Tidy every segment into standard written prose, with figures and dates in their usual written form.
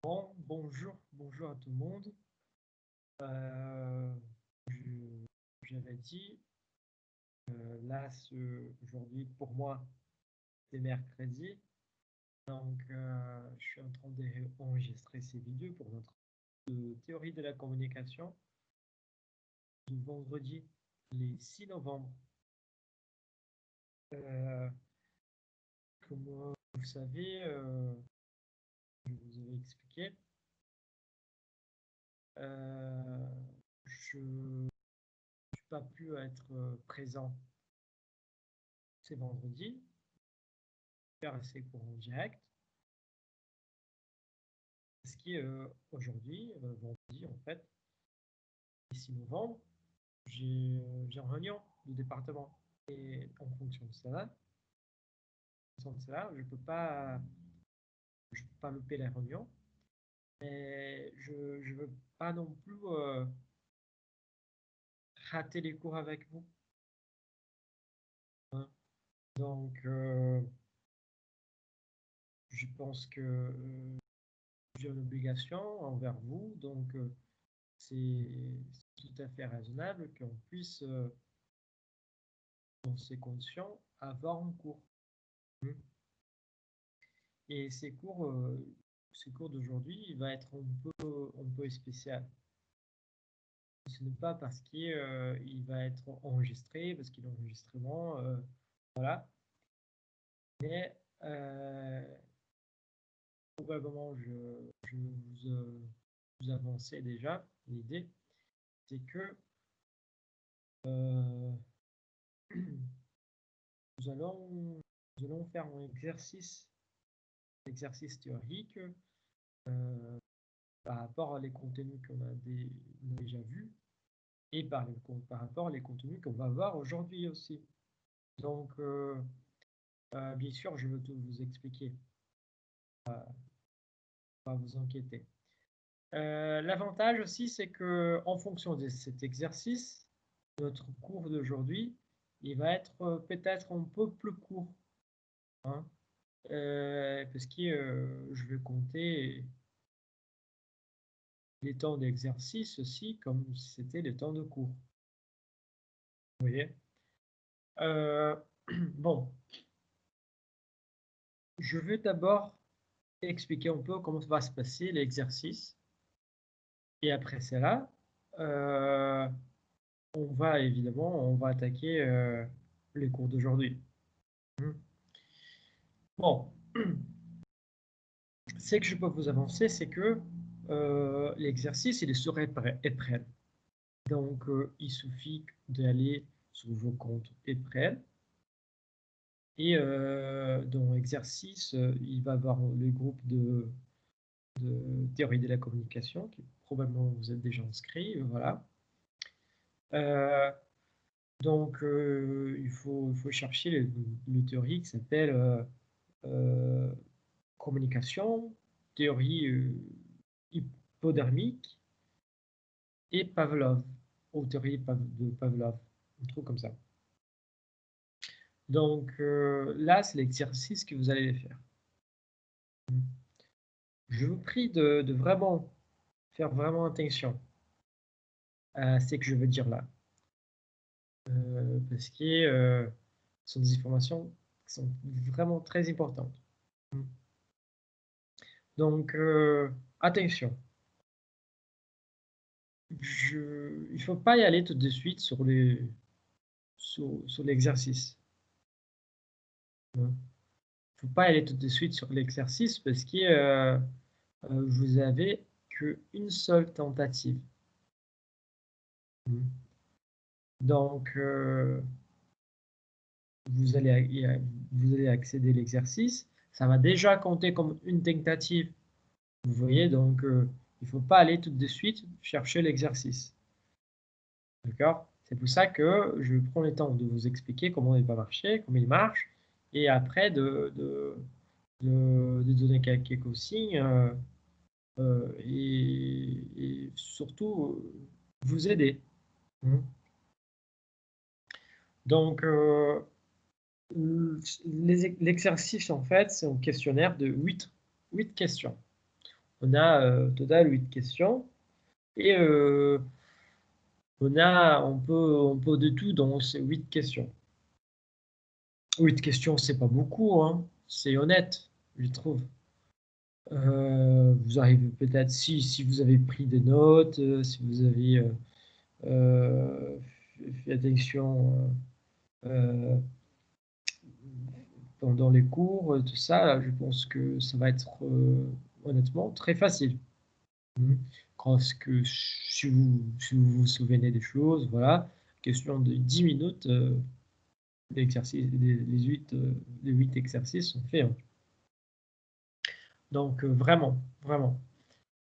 Bonjour à tout le monde. Euh, J'avais dit, là, aujourd'hui, pour moi, c'est mercredi. Donc, je suis en train d'enregistrer ces vidéos pour notre théorie de la communication du vendredi, le 6 novembre. Comme vous savez, je vous avais expliqué, je n'ai pas pu être présent ces vendredis, faire ces cours en direct. Ce qui est aujourd'hui, vendredi en fait, 6 novembre, j'ai une réunion du département. Et en fonction de cela, je ne peux pas louper la réunion. Mais je ne veux pas non plus rater les cours avec vous. Hein. Donc, je pense que j'ai une obligation envers vous. Donc, c'est tout à fait raisonnable qu'on puisse, dans ces conditions, avoir un cours. Et ces cours d'aujourd'hui, il va être un peu spécial. Ce n'est pas parce qu'il va être enregistré, parce qu'il est enregistrement, voilà. Mais probablement, je vous avançais déjà l'idée, c'est que nous allons faire un exercice théorique par rapport à les contenus qu'on a déjà vus et par rapport aux contenus qu'on va voir aujourd'hui aussi. Donc, bien sûr, je veux tout vous expliquer, pas vous inquiéter. L'avantage aussi, c'est que en fonction de cet exercice, notre cours d'aujourd'hui, il va être peut-être un peu plus court, hein, parce que je vais compter les temps d'exercice aussi comme si c'était les temps de cours. Vous voyez? Bon, je vais d'abord expliquer un peu comment va se passer l'exercice. Et après cela, on va attaquer les cours d'aujourd'hui. Bon, ce que je peux vous avancer, c'est que l'exercice, il est sur Eprel. Donc, il suffit d'aller sur vos comptes Eprel. Et dans l'exercice, il va y avoir le groupe de théorie de la communication, qui probablement vous êtes déjà inscrit, voilà. Donc, il faut chercher le théorie qui s'appelle communication, théorie hypodermique et Pavlov, ou théorie de Pavlov, un truc comme ça. Donc, là, c'est l'exercice que vous allez faire. Je vous prie de vraiment faire vraiment attention à ce que je veux dire là. Parce que ce sont des informations qui sont vraiment très importantes. Donc, attention. Il ne faut pas y aller tout de suite sur l'exercice. Il ne faut pas y aller tout de suite sur l'exercice parce que vous avez qu'une seule tentative. Donc, vous allez accéder à l'exercice. Ça va déjà compter comme une tentative. Vous voyez, donc il ne faut pas aller tout de suite chercher l'exercice. D'accord? C'est pour ça que je prends le temps de vous expliquer comment il va marcher, comment il marche, et après de donner quelques signes et surtout vous aider. Donc, l'exercice, en fait, c'est un questionnaire de 8 questions. On a au total 8 questions. Et on peut de tout dans ces 8 questions. 8 questions, c'est pas beaucoup, hein. C'est honnête, je trouve. Vous arrivez peut-être, si vous avez pris des notes, si vous avez fait attention pendant les cours, tout ça, je pense que ça va être honnêtement très facile. Parce que si vous vous souvenez des choses, voilà, question de 10 minutes, l'exercice, les 8 exercices sont faits, hein. Donc vraiment, vraiment,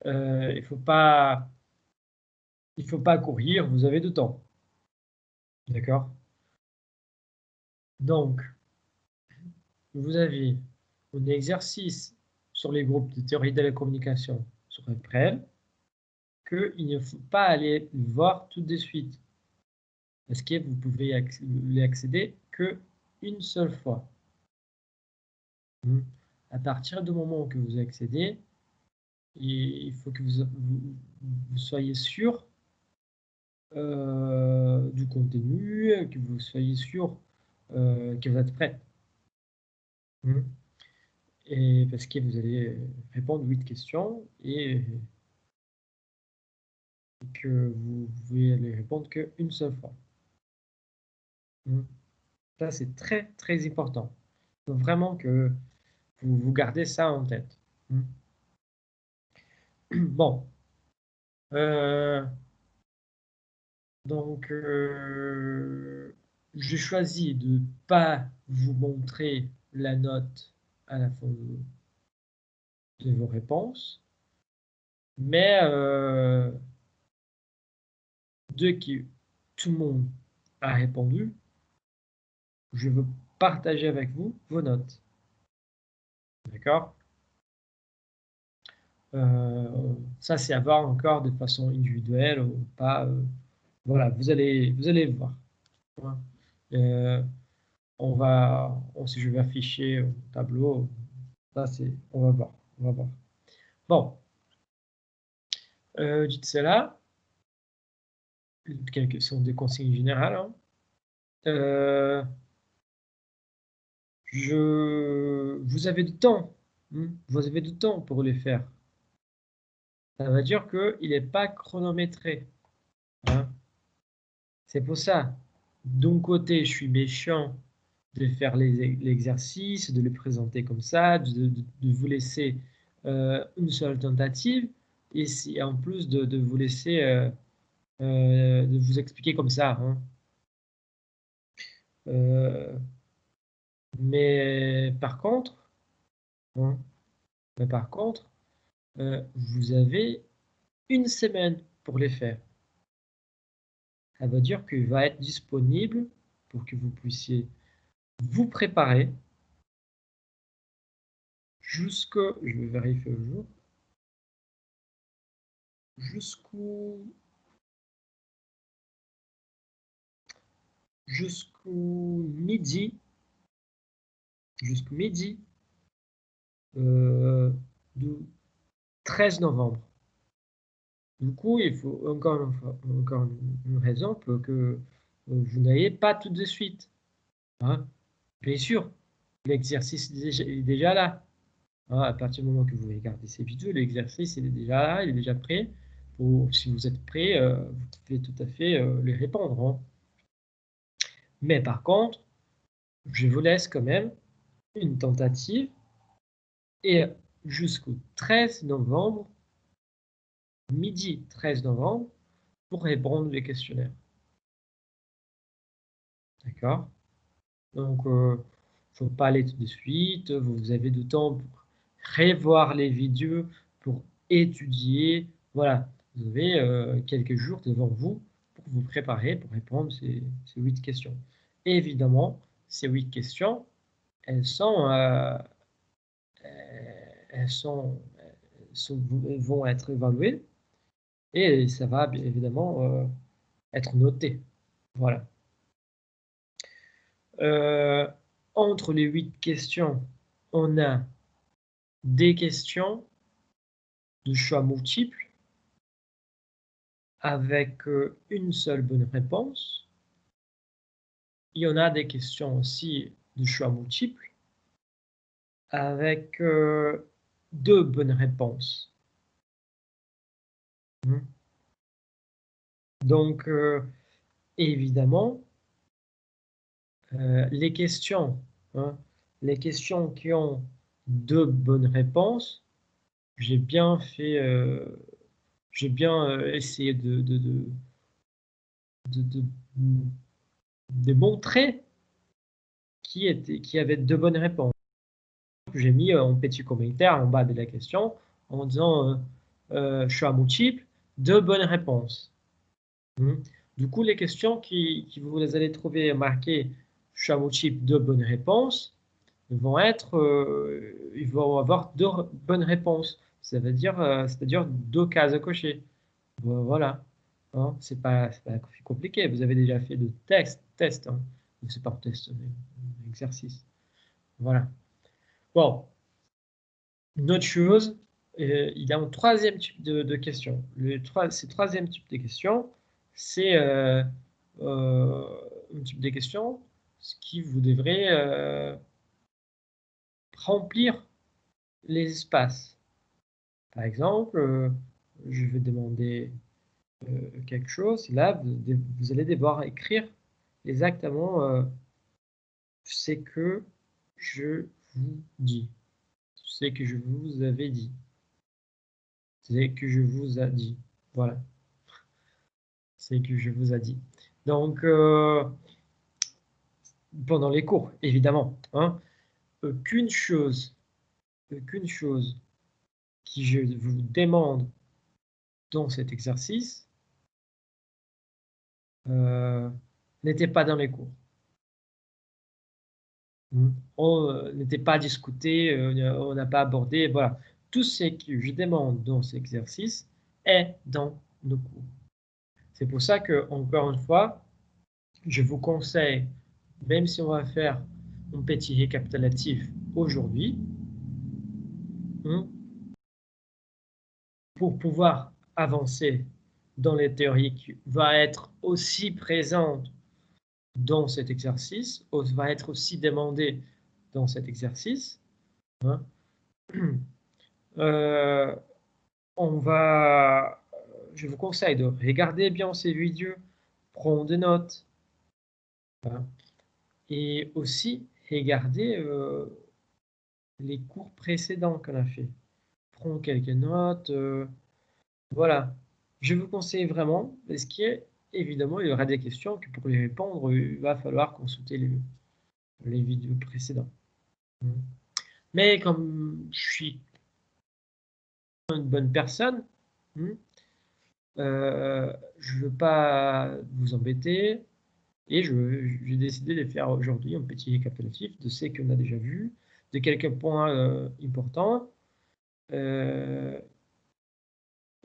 il faut pas courir, vous avez du temps. D'accord? Donc, vous avez un exercice sur les groupes de théorie de la communication sur April qu'il ne faut pas aller voir tout de suite parce que vous pouvez y accéder qu'une seule fois. À partir du moment que vous accédez, il faut que vous soyez sûr du contenu, que vous soyez sûr que vous êtes prêt. Et parce que vous allez répondre 8 questions et que vous pouvez les répondre qu'une seule fois. Ça, c'est très, très important. Il faut vraiment que vous gardez ça en tête. Bon. Donc, j'ai choisi de ne pas vous montrer la note à la fin de vos réponses, mais dès que tout le monde a répondu, je veux partager avec vous vos notes. D'accord? Ça, c'est à voir encore de façon individuelle ou pas. Voilà, vous allez voir. Voilà. Si je vais afficher au tableau, ça c'est, on va voir. Bon, dites cela, quelques sont des consignes générales, hein. Vous avez du temps, vous avez du temps pour les faire. Ça veut dire qu'il n'est pas chronométré, hein. C'est pour ça, d'un côté, je suis méchant de faire l'exercice, de le présenter comme ça, de vous laisser une seule tentative, et en plus de vous laisser, de vous expliquer comme ça, hein. Euh, mais par contre, hein, vous avez une semaine pour les faire. Ça veut dire qu'il va être disponible pour que vous puissiez vous préparer jusqu'au, je vais vérifier le jour, jusqu'au midi, jusqu'au midi du 13 novembre. Du coup, il faut encore une raison pour que vous n'ayez pas tout de suite, hein. Bien sûr, l'exercice est déjà là, hein. À partir du moment que vous regardez ces vidéos, l'exercice est déjà là, il est déjà prêt. Si vous êtes prêt, vous pouvez tout à fait les répondre, hein. Mais par contre, je vous laisse quand même une tentative et jusqu'au 13 novembre, midi 13 novembre, pour répondre les questionnaires. D'accord? Donc, il ne faut pas aller tout de suite. Vous avez du temps pour revoir les vidéos, pour étudier. Voilà, vous avez quelques jours devant vous pour vous préparer, pour répondre ces 8 questions. Et évidemment, ces 8 questions, elles vont être évaluées et ça va bien évidemment être noté. Voilà. Entre les 8 questions, on a des questions de choix multiples avec une seule bonne réponse. Il y en a des questions aussi de choix multiples avec 2 bonnes réponses. Donc, évidemment, les questions qui ont 2 bonnes réponses, j'ai bien essayé de montrer qui avait 2 bonnes réponses. J'ai mis un petit commentaire en bas de la question en disant choix multiple, 2 bonnes réponses. Du coup, les questions vous les allez trouver marquées choix multiple, 2 bonnes réponses, ils vont avoir 2 bonnes réponses. Ça veut dire, c'est-à-dire 2 cases cochées. Voilà. Hein, c'est pas compliqué. Vous avez déjà fait de tests. Hein. C'est pas un test, mais un exercice. Voilà. Bon. Une autre chose, il y a un troisième type de questions. Ce troisième type de questions, c'est un type de questions qui vous devrez remplir les espaces. Par exemple, je vais demander quelque chose, et là, vous allez devoir écrire exactement ce que je vous dis, ce que je vous avais dit, ce que je vous ai dit. Voilà. C'est que je vous ai dit. Donc, pendant les cours, évidemment, hein, aucune chose qui je vous demande dans cet exercice n'était pas dans les cours. On n'était pas discuté, on n'a pas abordé, voilà. Tout ce que je demande dans cet exercice est dans nos cours. C'est pour ça que, encore une fois, je vous conseille, même si on va faire un petit récapitulatif aujourd'hui, pour pouvoir avancer dans les théories qui va être aussi présente dans cet exercice, va être aussi demandé dans cet exercice. Je vous conseille de regarder bien ces vidéos, prendre des notes, et aussi regarder les cours précédents qu'on a fait. Prendre quelques notes, voilà. Je vous conseille vraiment, parce qu'évidemment, il y aura des questions que pour les répondre, il va falloir consulter les vidéos précédentes. Mais comme je suis une bonne personne, je ne veux pas vous embêter et j'ai décidé de faire aujourd'hui un petit récapitulatif de ce qu'on a déjà vu, de quelques points importants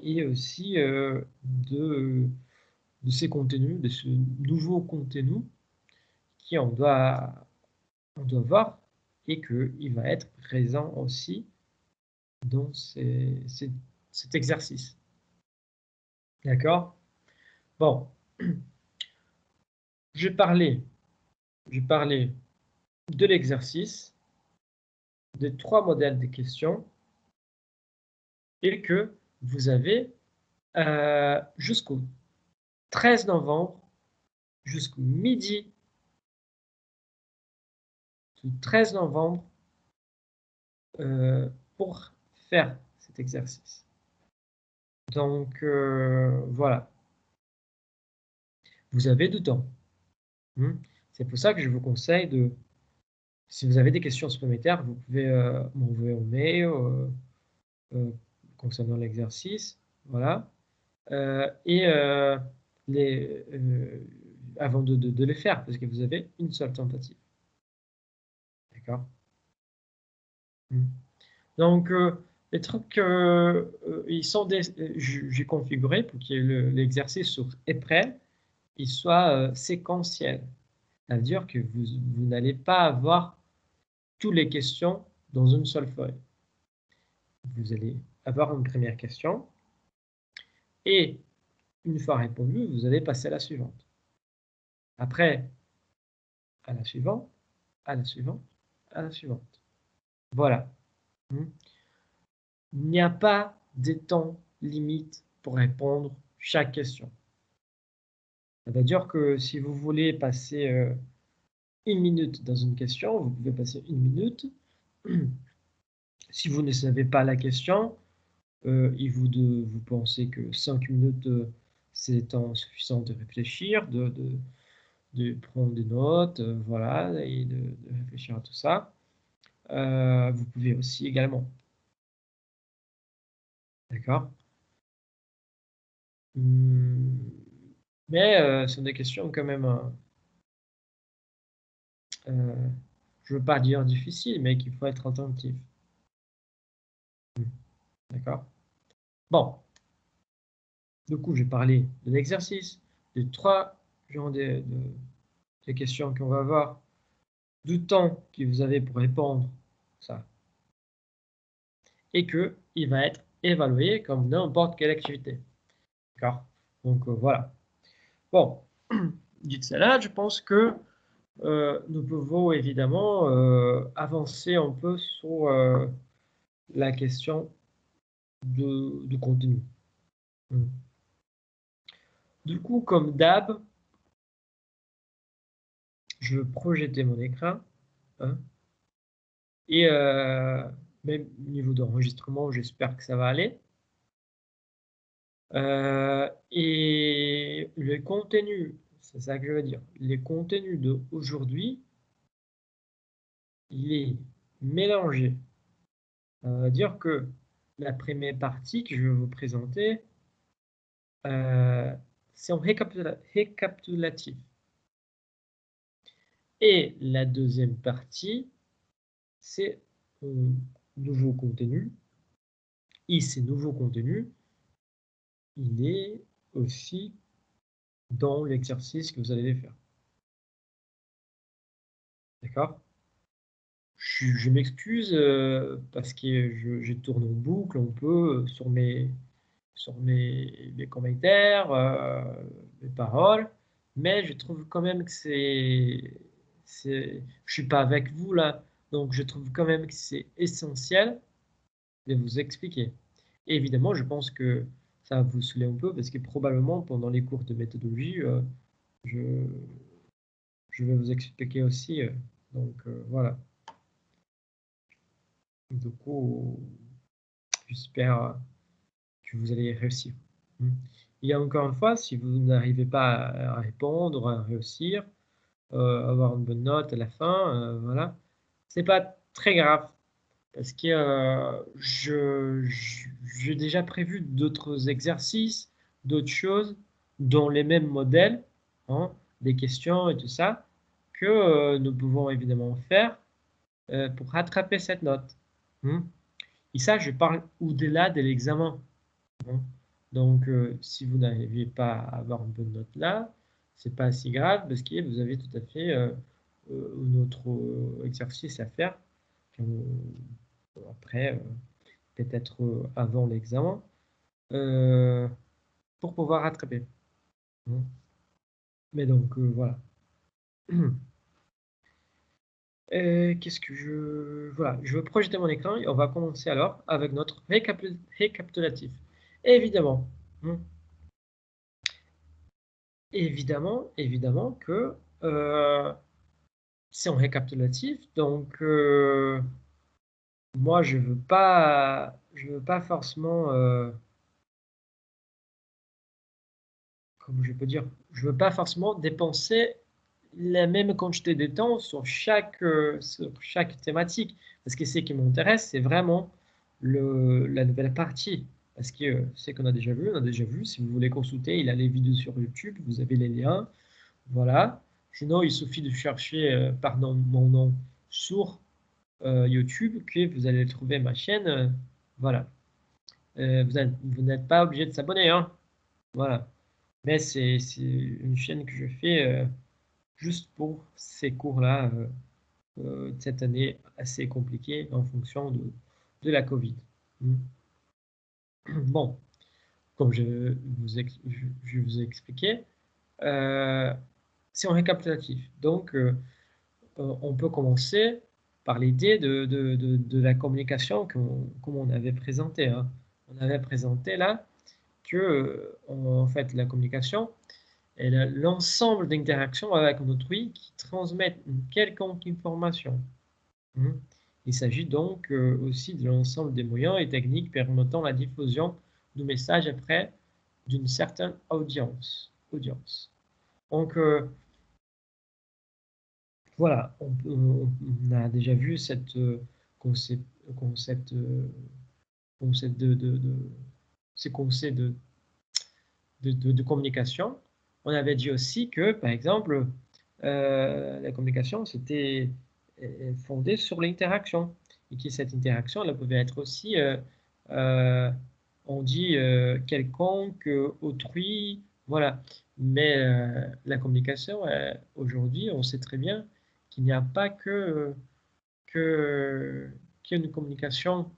et aussi de ces contenus, de ce nouveau contenu qu'on doit voir et qu'il va être présent aussi dans cet exercice. D'accord? Bon, j'ai parlé de l'exercice, des 3 modèles de questions et que vous avez jusqu'au 13 novembre, jusqu'au midi du 13 novembre pour faire cet exercice. Donc, voilà. Vous avez du temps. C'est pour ça que je vous conseille de... Si vous avez des questions supplémentaires, vous pouvez m'envoyer un mail concernant l'exercice. Voilà. Et avant de les faire, parce que vous avez une seule tentative. D'accord? Donc, les trucs, ils sont j'ai configuré pour que l'exercice est prêt, il soit séquentiel. Ça veut dire que vous n'allez pas avoir toutes les questions dans une seule feuille. Vous allez avoir une première question. Et une fois répondu, vous allez passer à la suivante. Après, à la suivante, à la suivante, à la suivante. Voilà. Hmm. Il n'y a pas de temps limite pour répondre chaque question. Ça veut dire que si vous voulez passer 1 minute dans une question, vous pouvez passer 1 minute. Si vous ne savez pas la question, vous pensez que 5 minutes, c'est le temps suffisant de réfléchir, de prendre des notes, voilà, et de réfléchir à tout ça. Vous pouvez aussi également. D'accord? Mais ce sont des questions quand même, je ne veux pas dire difficiles, mais qu'il faut être attentif. D'accord? Bon, du coup, j'ai parlé de l'exercice, des 3 genres de questions qu'on va avoir, du temps que vous avez pour répondre, ça, et qu'il va être évalué comme n'importe quelle activité. D'accord? Donc voilà. Bon, dites cela, je pense que nous pouvons évidemment avancer un peu sur la question de contenu. Du coup, comme d'hab, je vais projeter mon écran. Hein, et même au niveau d'enregistrement, j'espère que ça va aller. Et le contenu, c'est ça que je veux dire. Les contenus d'aujourd'hui, il est mélangé. Ça veut dire que la première partie que je vais vous présenter, c'est en récapitulatif. Et la deuxième partie, c'est un nouveau contenu. Et ces nouveaux contenus, il est aussi dans l'exercice que vous allez faire. D'accord? Je m'excuse parce que je tourne en boucle un peu sur mes commentaires, mes paroles, mais je trouve quand même que je suis pas avec vous là, donc je trouve quand même que c'est essentiel de vous expliquer. Et évidemment, je pense que ça va vous saouler un peu parce que probablement pendant les cours de méthodologie, je, je vais vous expliquer aussi. Donc voilà. Du coup, j'espère que vous allez réussir. Il y a encore une fois, si vous n'arrivez pas à répondre, à réussir, avoir une bonne note à la fin, voilà, c'est pas très grave parce que j'ai déjà prévu d'autres exercices, d'autres choses dans les mêmes modèles, hein, des questions et tout ça, que nous pouvons évidemment faire pour rattraper cette note. Hmm. Et ça, je parle au-delà de l'examen. Hein. Donc, si vous n'arrivez pas à avoir une bonne note là, c'est pas si grave parce que vous avez tout à fait un autre exercice à faire. Après, peut-être avant l'examen, euh, pour pouvoir rattraper. Hein. Mais donc, voilà. Qu'est-ce que je... Voilà, je veux projeter mon écran et on va commencer alors avec notre récapitulatif. Évidemment, hein, évidemment que c'est en récapitulatif, donc moi je veux pas forcément, comment je peux dire, je veux pas forcément dépenser la même quantité de temps sur chaque thématique, parce que ce qui m'intéresse, c'est vraiment la nouvelle partie. Parce que c'est qu'on a déjà vu, on a déjà vu. Si vous voulez consulter, il a les vidéos sur YouTube, vous avez les liens. Voilà. Sinon, il suffit de chercher par mon nom sur YouTube que vous allez trouver ma chaîne. Voilà. Vous n'êtes pas obligé de s'abonner, hein. Voilà. Mais c'est une chaîne que je fais juste pour ces cours-là, cette année assez compliquée en fonction de la Covid. Mm. Bon, comme je vous ai expliqué, c'est en récapitulatif. Donc, on peut commencer par l'idée de la communication comme on avait présenté, hein. On avait présenté là que, en fait, la communication est l'ensemble d'interactions avec autrui qui transmettent une quelconque information. Il s'agit donc aussi de l'ensemble des moyens et techniques permettant la diffusion du message auprès d'une certaine audience. Donc, voilà, on a déjà vu cette concept, concept, concept ces concepts de communication. On avait dit aussi que, par exemple, la communication, c'était fondée sur l'interaction. Et que cette interaction, elle pouvait être aussi, on dit, quelconque, autrui, voilà. Mais la communication, aujourd'hui, on sait très bien qu'il n'y a pas qu'une communication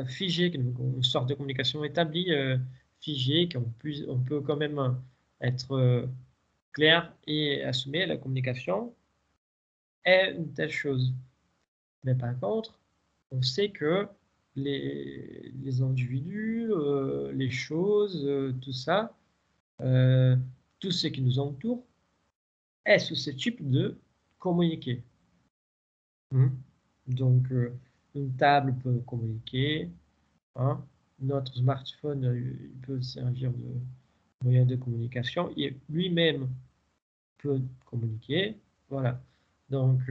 figée, une sorte de communication établie, figée, on peut quand même être clair et assumer la communication est une telle chose. Mais par contre, on sait que les individus, les choses, tout ça, tout ce qui nous entoure est susceptible de communiquer. Donc, une table peut communiquer, hein. Notre smartphone il peut servir de moyen de communication et lui-même peut communiquer. Voilà. Donc,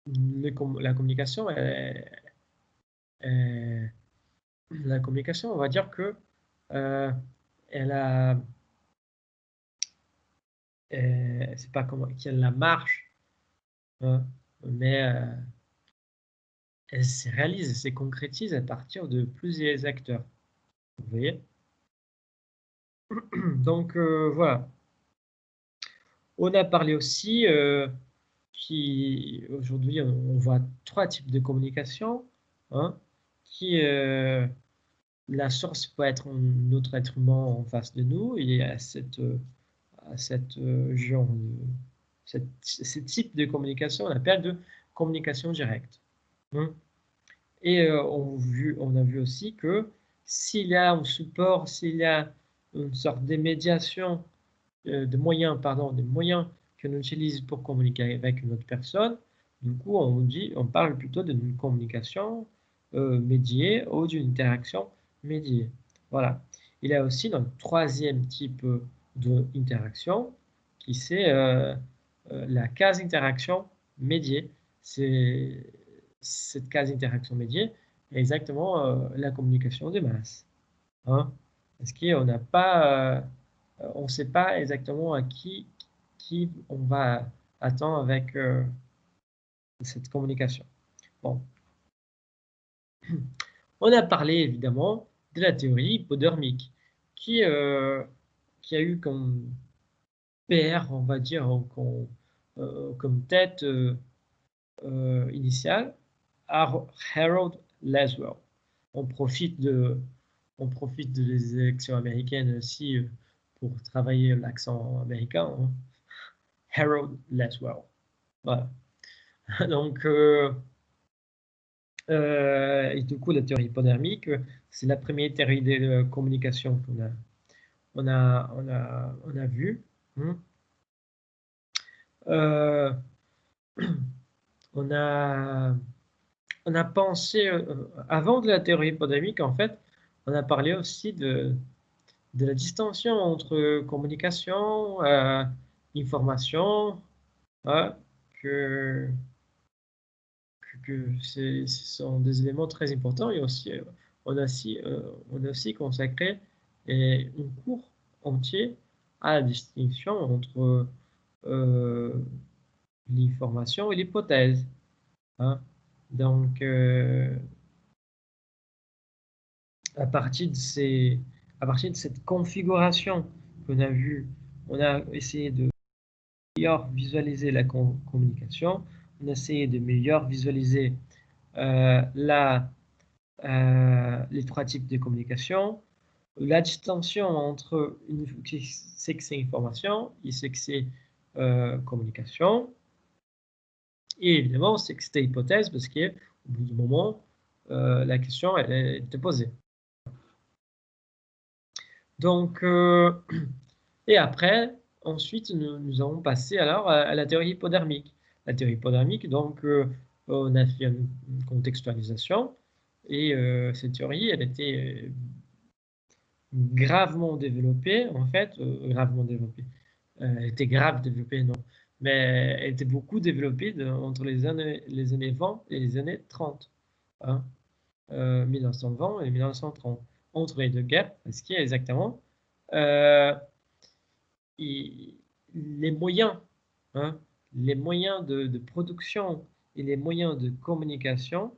la communication, la communication, on va dire que elle a, c'est pas comment qu'elle la marche, hein, mais elle se réalise, elle se concrétise à partir de plusieurs acteurs. Vous voyez? Donc voilà. On a parlé aussi aujourd'hui on voit trois types de communication, hein, qui la source peut être notre être humain en face de nous et à cette genre ce type de communication on appelle de communication directe, hein. Et on a vu aussi que s'il y a un support, s'il y a une sorte de médiation, de moyens, pardon, des moyens que l'on utilise pour communiquer avec une autre personne, du coup, on parle plutôt d'une communication médiée ou d'une interaction médiée. Voilà. Il y a aussi un troisième type d'interaction qui c'est la case-interaction médiée. C'est cette case-interaction médiée est exactement la communication de masse, hein. Parce qu'on n'a pas on ne sait pas exactement à qui on va attendre avec cette communication. Bon. On a parlé évidemment de la théorie hypodermique qui a eu comme père, on va dire, comme tête initiale Harold Laswell. On profite de, on profite des élections américaines aussi pour travailler l'accent américain, hein. Harold Laswell. Voilà. Donc, et du coup, la théorie hypodermique, c'est la première théorie de communication on a vue, hein. Euh, on a, on a pensé, avant de la théorie hypodermique, en fait, on a parlé aussi de la distinction entre communication, information, hein, que ce sont des éléments très importants et aussi, on a aussi consacré un cours entier à la distinction entre l'information et l'hypothèse, hein. Donc, à partir à partir de cette configuration qu'on a vue, on a essayé de mieux visualiser la communication, on a essayé de mieux visualiser les trois types de communication, la distinction entre ce que c'est information et ce que c'est communication, et évidemment ce que c'est hypothèse, parce qu'au bout du moment, la question elle est posée. Donc, et après, ensuite, nous allons passer alors à la théorie hypodermique. La théorie hypodermique, donc, on a fait une contextualisation, et cette théorie, elle était gravement développée, en fait, gravement développée. Elle était grave développée, non, mais elle était beaucoup développée entre les années 20 et les années 30, hein, 1920 et 1930, entre les deux guerres, ce qui est exactement les moyens, hein, les moyens de production et les moyens de communication,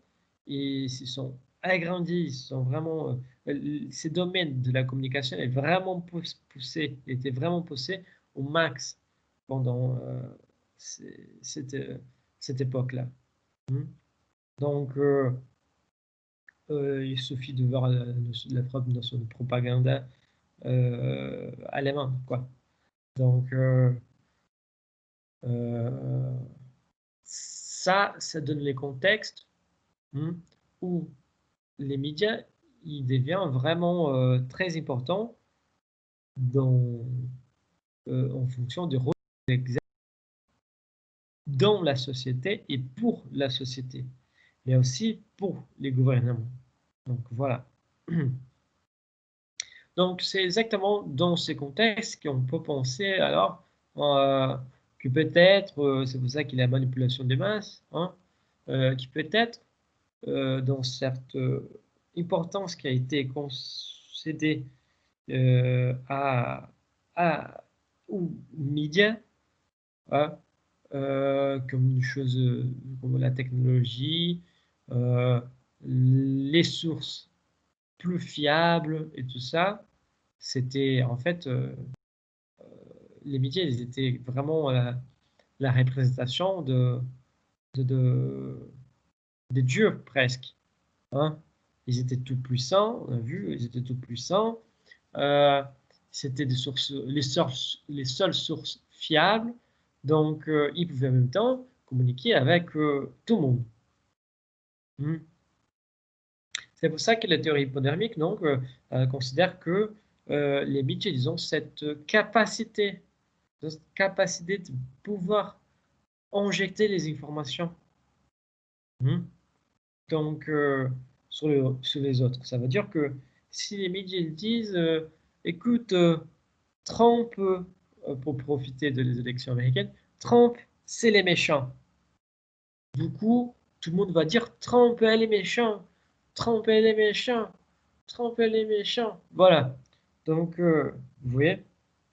ils se sont agrandis, sont vraiment, ces domaines de la communication est vraiment poussé, était vraiment poussé au max pendant cette, cette époque-là. Donc, il suffit de voir la propre notion de propagande allemande, quoi. Donc, ça donne les contextes où les médias, ils deviennent vraiment très importants en fonction du rôle qu'ils exercent dans la société et pour la société, mais aussi pour les gouvernements. Donc voilà. Donc c'est exactement dans ces contextes qu'on peut penser alors que peut-être, c'est pour ça qu'il y a la manipulation des masses, hein, qui peut-être dans cette importance qui a été concédée à, aux médias, hein, comme une chose comme la technologie, les sources plus fiables et tout ça, c'était en fait les médias, ils étaient vraiment la représentation de, des dieux presque. Hein. Ils étaient tout puissants, on a vu, ils étaient tout puissants. C'était des sources, les seules sources fiables. Donc, ils pouvaient en même temps communiquer avec tout le monde. C'est pour ça que la théorie hypodermique donc, considère que les médias, ils ont cette capacité de pouvoir injecter les informations. Donc, sur les autres. Ça veut dire que si les médias disent écoute, Trump, pour profiter des élections américaines, Trump, c'est les méchants. Du coup, tout le monde va dire Trump, elle est méchant, Trump, elle est méchant, Trump, elle est méchant. Voilà. Donc, vous voyez,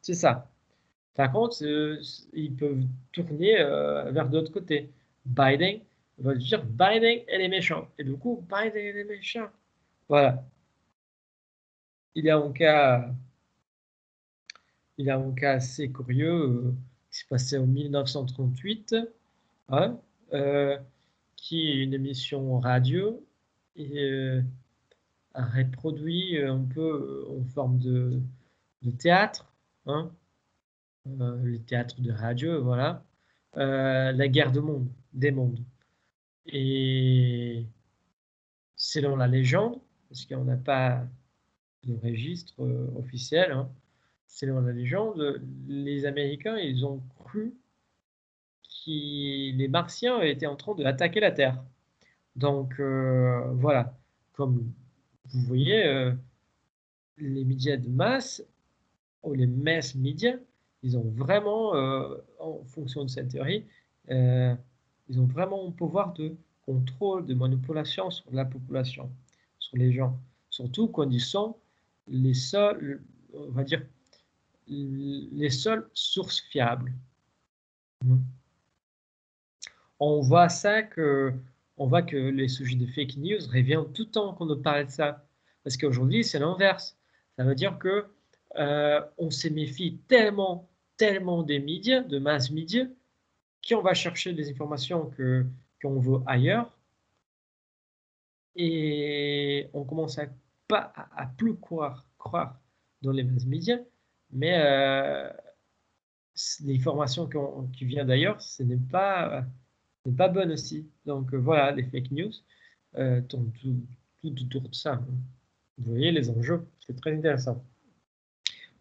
c'est ça. Par contre, ils peuvent tourner vers d'autres côtés. Biden va dire Biden, elle est méchant. Et du coup, Biden, elle est méchant. Voilà. Il y a un cas, il y a un cas assez curieux qui s'est passé en 1938, hein, qui est une émission radio et a reproduit un peu en forme de théâtre, hein, le théâtre de radio, voilà, la guerre des mondes. Et selon la légende, parce qu'on n'a pas de registre officiel, hein, selon la légende, les Américains, ils ont cru que les Martiens étaient en train d'attaquer la Terre. Donc voilà, comme vous voyez, les médias de masse, ou les mass médias, ils ont vraiment, en fonction de cette théorie, euh, ils ont vraiment un pouvoir de contrôle, de manipulation sur la population, sur les gens. Surtout quand ils sont les seuls, on va dire, les seules sources fiables. On voit ça que, on voit que les sujets de fake news reviennent tout le temps qu'on nous parle de ça. Parce qu'aujourd'hui, c'est l'inverse. Ça veut dire que on se méfie tellement, tellement des médias, de mass médias, qu'on va chercher des informations qu'on veut ailleurs. Et on commence à plus croire dans les mass médias, mais l'information qui vient d'ailleurs, ce n'est pas bonne aussi. Donc voilà, les fake news tournent tout autour de ça. Vous voyez les enjeux, c'est très intéressant.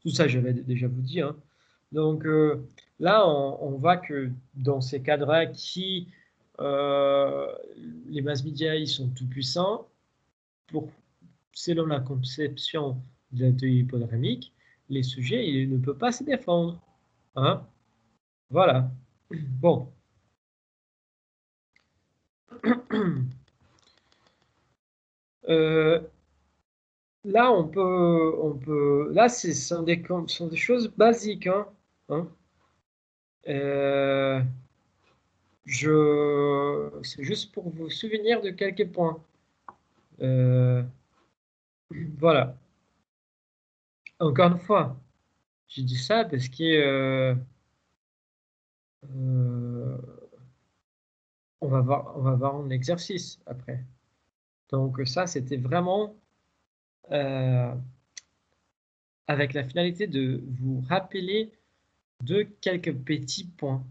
Tout ça, je vais déjà vous dire. Hein. Donc là, on voit que dans ces cadres-là, les mass médias, ils sont tout puissants. Selon la conception de la théorie hypodermique, les sujets, ils ne peuvent pas se défendre. Hein. Voilà. Bon. Là, là, ce sont des choses basiques. Hein. Hein. C'est juste pour vous souvenir de quelques points. Voilà. Encore une fois, j'ai dit ça parce que on va voir un exercice après. Donc ça, c'était vraiment avec la finalité de vous rappeler de quelques petits points.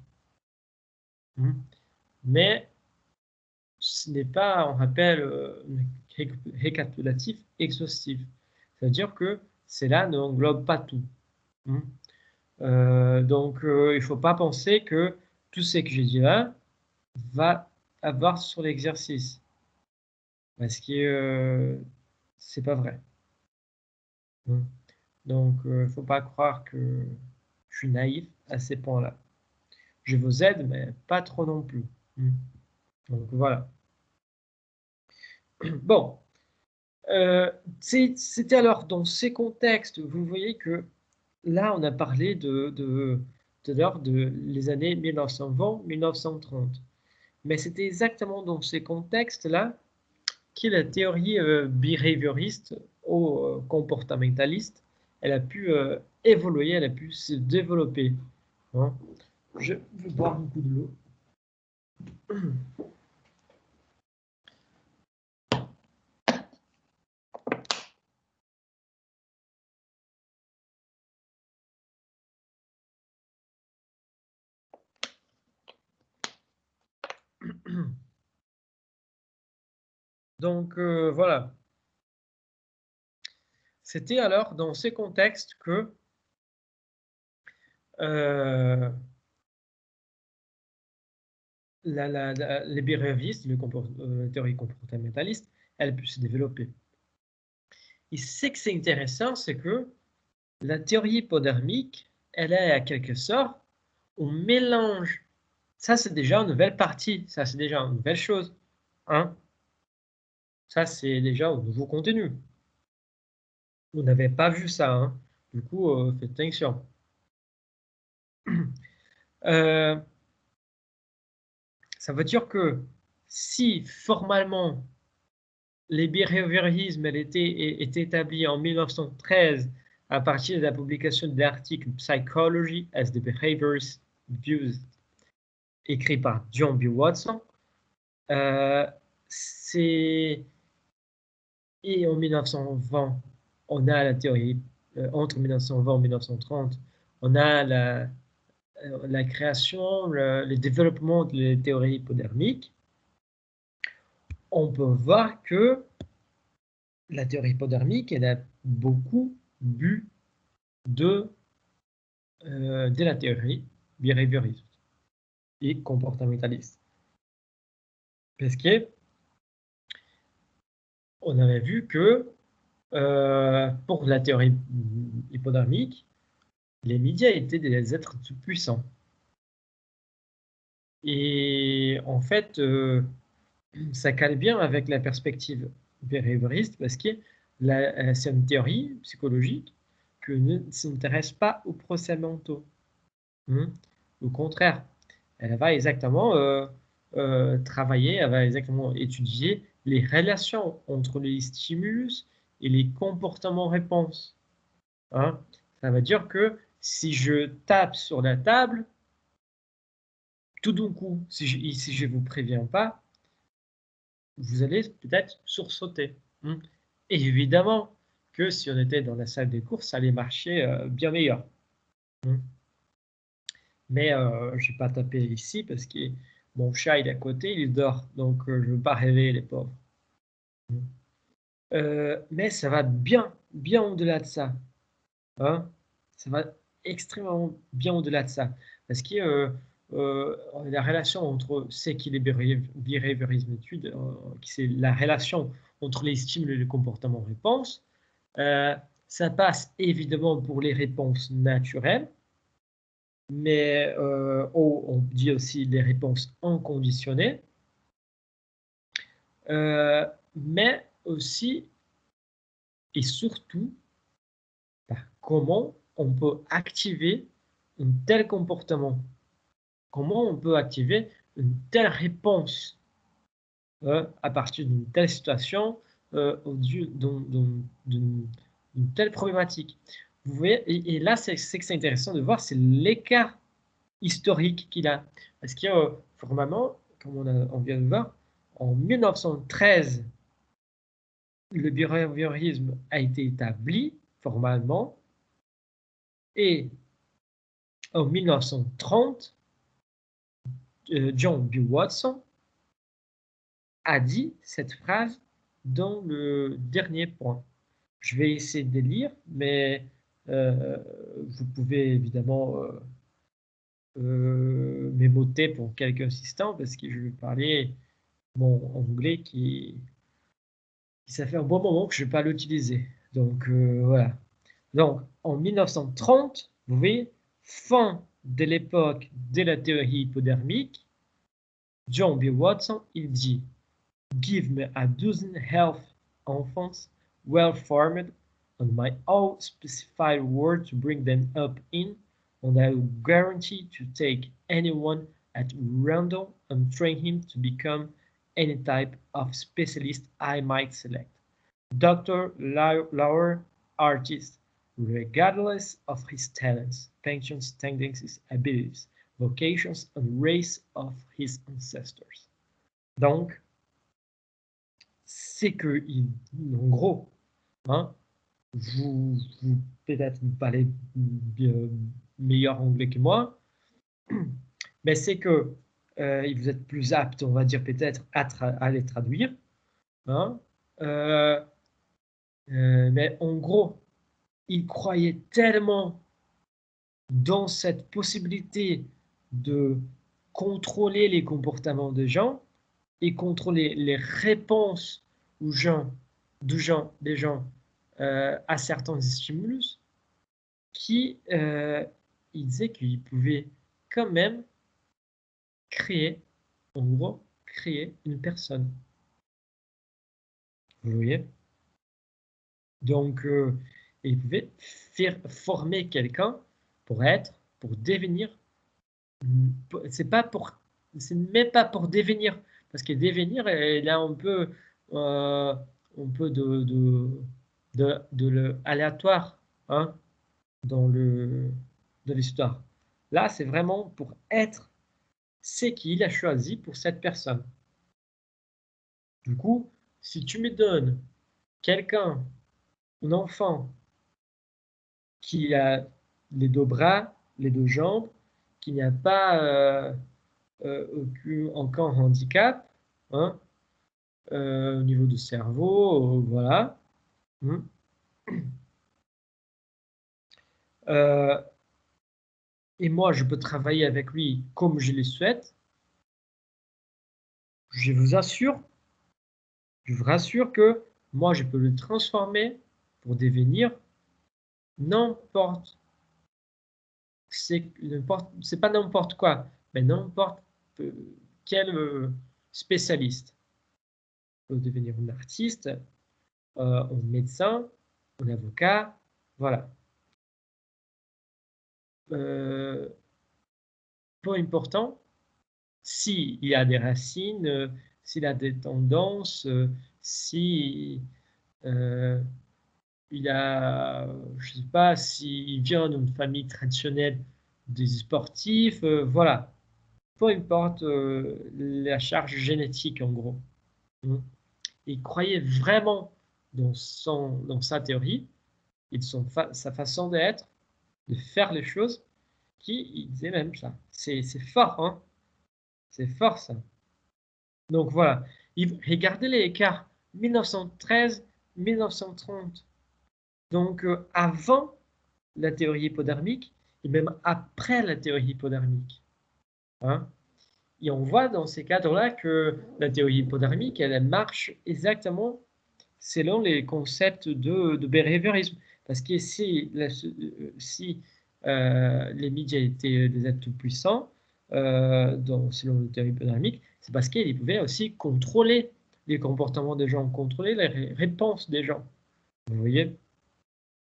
Mais ce n'est pas un rappel récapitulatif exhaustif. C'est-à-dire que cela n'englobe pas tout. Donc, il ne faut pas penser que tout ce que j'ai dit là va avoir sur l'exercice. Parce que c'est pas vrai. Donc, il ne faut pas croire que je suis naïf à ces points-là. Je vous aide, mais pas trop non plus. Donc, voilà. Bon. C'était alors dans ces contextes, vous voyez que là, on a parlé de les années 1920-1930. Mais c'était exactement dans ces contextes-là que la théorie behavioriste ou comportementaliste, elle a pu évoluer, elle a pu se développer. Hein. Je vais boire un coup de l'eau. Donc voilà. C'était alors dans ces contextes que les behavioristes, la théorie comportementaliste, elle peut se développer. Et ce que c'est intéressant, c'est que la théorie hypodermique, elle est à quelque sorte un mélange. Ça, c'est déjà une nouvelle partie. Ça, c'est déjà une nouvelle chose. Hein? Ça, c'est déjà un nouveau contenu. Vous n'avez pas vu ça. Hein? Du coup, faites attention. Ça veut dire que si formellement les behaviorismes étaient établis en 1913 à partir de la publication de l'article Psychology as the Behaviors Views écrit par John B. Watson. Et en 1920, on a la théorie, entre 1920 et 1930, on a la création, le développement de la théorie hypodermique. On peut voir que la théorie hypodermique, elle a beaucoup bu de la théorie behavioriste et comportementaliste. Parce que on avait vu que pour la théorie hypodermique, les médias étaient des êtres tout puissants. Et en fait, ça cale bien avec la perspective behavioriste parce que c'est une théorie psychologique qui ne s'intéresse pas aux procès mentaux. Au contraire, elle va exactement travailler, elle va exactement étudier les relations entre les stimulus et les comportements-réponses. Hein. Ça veut dire que si je tape sur la table, tout d'un coup, si je ne vous préviens pas, vous allez peut-être sursauter. Et évidemment que si on était dans la salle des courses, ça allait marcher bien meilleur. Mais je vais pas taper ici parce que mon chat il est à côté, il dort, donc je veux pas réveiller les pauvres. Mais ça va bien au-delà de ça. Hein. Ça va extrêmement bien au-delà de ça. Parce que la relation entre ce qui est le behaviorisme étude, qui c'est la relation entre les stimuli et le comportement réponse, ça passe évidemment pour les réponses naturelles, mais on dit aussi les réponses inconditionnées, mais aussi et surtout comment on peut activer un tel comportement, comment on peut activer une telle réponse à partir d'une telle situation, d'une telle problématique. Vous voyez, et là, c'est que c'est intéressant de voir, c'est l'écart historique qu'il a. Parce que, formalement, comme on vient de voir, en 1913, le behaviorisme a été établi formellement, et en 1930, John B. Watson a dit cette phrase dans le dernier point. Je vais essayer de lire, mais vous pouvez évidemment m'émouter pour quelques instants parce que je vais parler mon anglais qui ça fait un bon moment que je ne vais pas l'utiliser. Donc voilà. Donc en 1930, vous voyez, fin de l'époque de la théorie hypodermique, John B. Watson, il dit Give me a dozen healthy infants, well-formed, and my own specified word to bring them up in, and I will guarantee to take anyone at random and train him to become any type of specialist I might select. Doctor, lawyer, artist, regardless of his talents, pensions, tendencies, abilities, vocations, and race of his ancestors. Donc, c'est que, en gros, hein, vous peut-être vous parlez meilleur anglais que moi, mais c'est que vous êtes plus apte, on va dire peut-être, à les traduire. Hein, mais en gros, il croyait tellement dans cette possibilité de contrôler les comportements des gens et contrôler les réponses des gens à certains stimulus, il disait qu'il pouvait quand même créer, en gros, créer une personne. Vous voyez? Donc, il pouvait faire former quelqu'un pour devenir, c'est même pas pour devenir, parce que devenir, là, on peut de l'aléatoire, hein, dans l'histoire. Là, c'est vraiment pour être ce qu'il a choisi pour cette personne. Du coup, si tu me donnes quelqu'un, un enfant, qui a les deux bras, les deux jambes, qui n'a pas aucun handicap, hein, au niveau du cerveau, voilà. Et moi, je peux travailler avec lui comme je le souhaite. Je vous rassure que moi, je peux le transformer pour devenir n'importe, c'est pas n'importe quoi, mais n'importe quel spécialiste. Il peut devenir un artiste, un médecin, un avocat, voilà. Peu important, s'il y a des racines, s'il a des tendances, si il a, je sais pas, s'il vient d'une famille traditionnelle des sportifs, voilà. Peu importe la charge génétique en gros. Il croyait vraiment dans sa théorie et sa façon d'être, de faire les choses, il disait même ça. C'est fort, hein? C'est fort, ça. Donc voilà, regardez les écarts 1913-1930. Donc avant la théorie hypodermique et même après la théorie hypodermique. Hein? Et on voit dans ces cadres-là que la théorie hypodermique, elle marche exactement selon les concepts de behaviorisme. Parce que si les médias étaient des êtres tout-puissants, selon la théorie hypodermique, c'est parce qu'ils pouvaient aussi contrôler les comportements des gens, contrôler les réponses des gens. Vous voyez?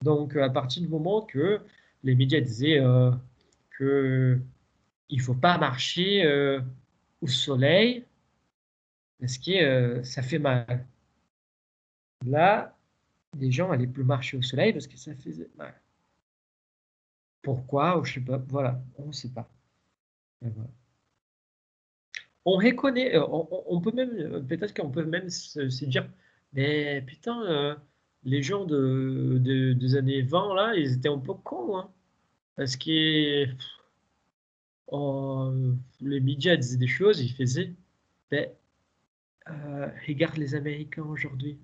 Donc, à partir du moment que les médias disaient qu'il ne faut pas marcher au soleil parce que ça fait mal. Là, les gens n'allaient plus marcher au soleil parce que ça faisait mal. Pourquoi? Je ne sais pas. Voilà, on ne sait pas. Voilà. On reconnaît, on peut même, peut-être qu'on peut même se dire, mais putain, les gens des années 20, là, ils étaient un peu cons, hein, parce que les médias disaient des choses, ils faisaient, mais regarde les Américains aujourd'hui,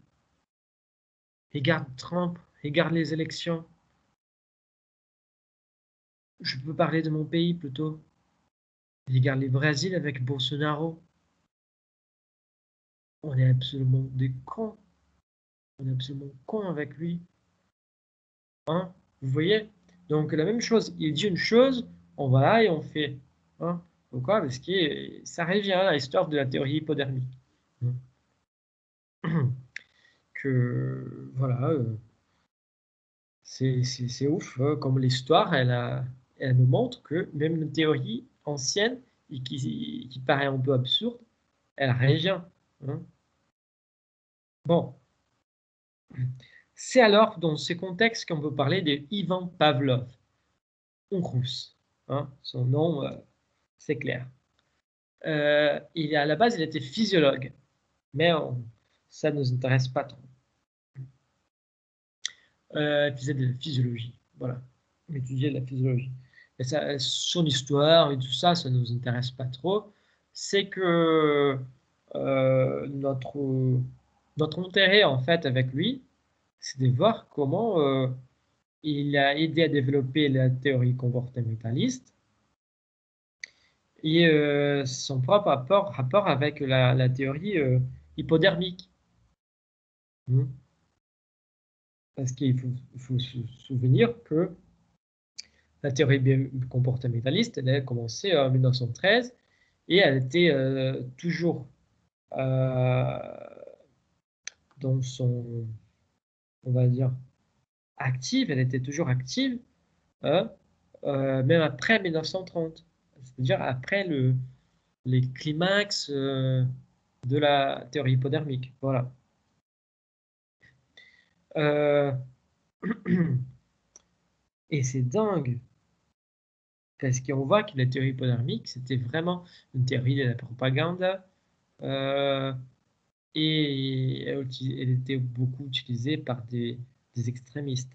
regarde Trump, regarde les élections. Je peux parler de mon pays plutôt. Regarde le Brésil avec Bolsonaro. On est absolument des cons. On est absolument cons avec lui. Hein? Vous voyez? Donc la même chose, il dit une chose, on va là et on fait. Hein? Pourquoi? Parce que ça revient à l'histoire de la théorie hypodermique. Que voilà, c'est ouf, comme l'histoire, elle nous montre que même une théorie ancienne et qui paraît un peu absurde, elle revient. Hein? Bon, c'est alors dans ce contexte qu'on peut parler de Ivan Pavlov, Hongrois. Hein? Son nom, c'est clair. À la base, il était physiologue, mais ça ne nous intéresse pas trop. Il faisait de la physiologie, voilà. Il étudiait la physiologie. Et ça, son histoire et tout ça, ça ne nous intéresse pas trop. C'est que notre intérêt, en fait, avec lui, c'est de voir comment il a aidé à développer la théorie comportementaliste et son propre rapport avec la théorie hypodermique. Parce qu'il faut se souvenir que la théorie comportementaliste, elle a commencé en 1913 et elle était toujours euh, dans son, on va dire, active, elle était toujours active, hein, même après 1930, c'est-à-dire après les climax de la théorie hypodermique. Voilà. Euh, et c'est dingue, parce qu'on voit que la théorie hypodermique, c'était vraiment une théorie de la propagande, euh, et elle était beaucoup utilisée par des extrémistes.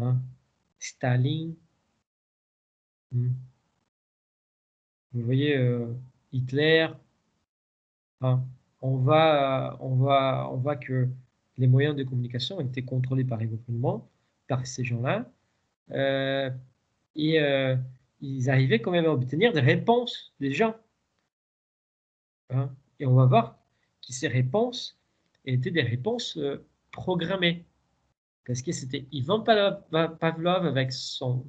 Hein. Staline, vous voyez, Hitler, hein. On voit que les moyens de communication étaient contrôlés par les gouvernements, par ces gens-là, euh, et ils arrivaient quand même à obtenir des réponses des gens. Hein. Et on va voir que ces réponses étaient des réponses programmées. Parce que c'était Ivan Pavlov avec son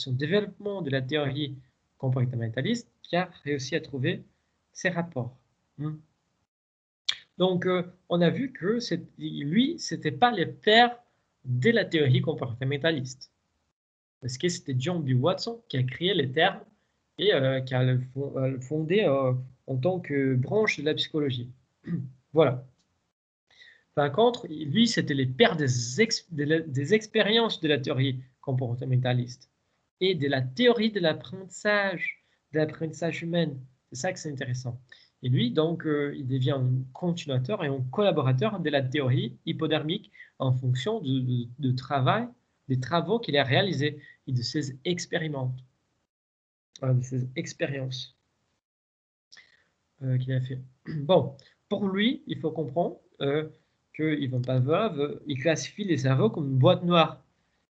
développement de la théorie comportementaliste qui a réussi à trouver ces rapports. Hein. Donc, on a vu que lui, ce n'était pas le père de la théorie comportementaliste. Parce que c'était John B. Watson qui a créé les termes et qui a le fondé en tant que branche de la psychologie. Voilà. Par contre, lui, c'était les pères des expériences de la théorie comportementaliste et de la théorie de l'apprentissage humain. C'est ça que c'est intéressant. Et lui, donc, il devient un continuateur et un collaborateur de la théorie hypodermique en fonction de travail, des travaux qu'il a réalisés et de ses expériments, de ses expériences qu'il a fait. Bon, pour lui, il faut comprendre qu'il Ivan Pavlov, il classifie les cerveaux comme une boîte noire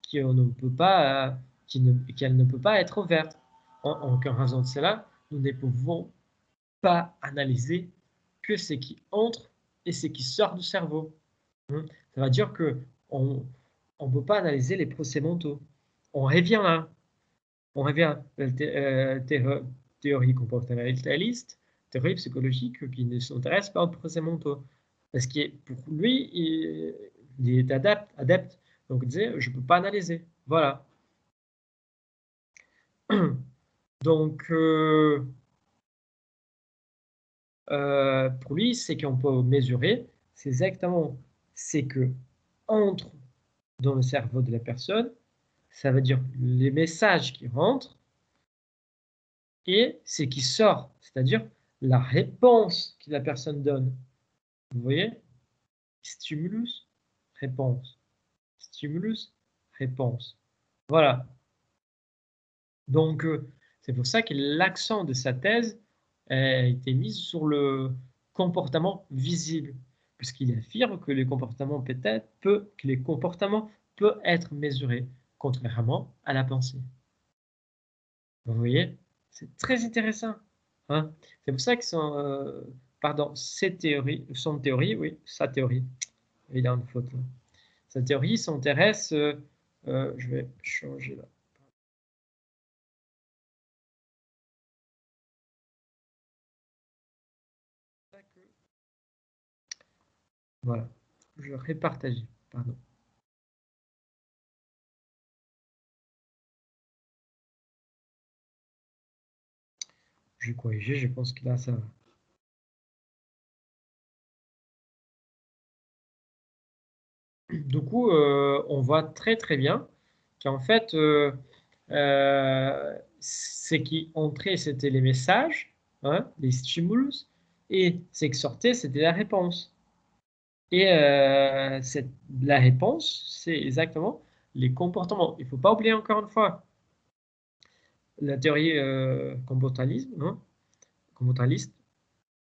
qu'elle ne peut pas, qu'elle ne peut pas être ouverte. En raison de cela, nous ne pouvons pas analyser que ce qui entre et ce qui sort du cerveau. Ça veut dire qu'on ne peut pas analyser les procès mentaux. On revient là. On revient à la théorie comportementaliste, théorie psychologique qui ne s'intéresse pas aux procès mentaux. Parce que pour lui, il est adepte. Donc il disait, je ne peux pas analyser. Voilà. Donc, pour lui, c'est qu'on peut mesurer, c'est exactement ce que entre dans le cerveau de la personne, ça veut dire les messages qui rentrent et ce qui sort, c'est-à-dire la réponse que la personne donne. Vous voyez? Stimulus, réponse. Stimulus, réponse. Voilà. Donc, c'est pour ça que l'accent de sa thèse a été mis sur le comportement visible, puisqu'il affirme que les comportements peuvent être mesurés, contrairement à la pensée. Vous voyez? C'est très intéressant. Hein? C'est pour ça que son théorie, oui, sa théorie, il a une faute là. Sa théorie s'intéresse, je vais changer là. Voilà, je répartage, pardon. Je vais corriger, je pense que là, ça va. Du coup, on voit très très bien qu'en fait, ce qui entrait, c'était les messages, hein, les stimulus, et ce qui sortait, c'était la réponse. Et la réponse, c'est exactement les comportements. Il ne faut pas oublier encore une fois la théorie comportaliste.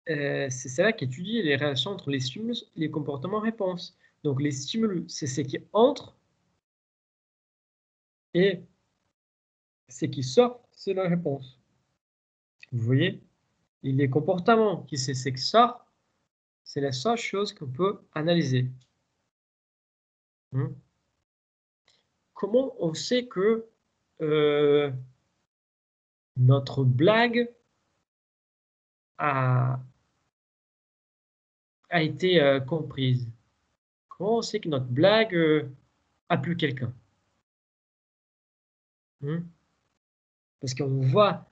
C'est celle qui étudie les relations entre les stimulus et les comportements-réponses. Donc les stimulus, c'est ce qui entre et ce qui sort, c'est la réponse. Vous voyez? Et les comportements qui c'est ce qui sort, c'est la seule chose qu'on peut analyser. Comment on sait que notre blague a été comprise? Comment on sait que notre blague a plu quelqu'un? Parce qu'on voit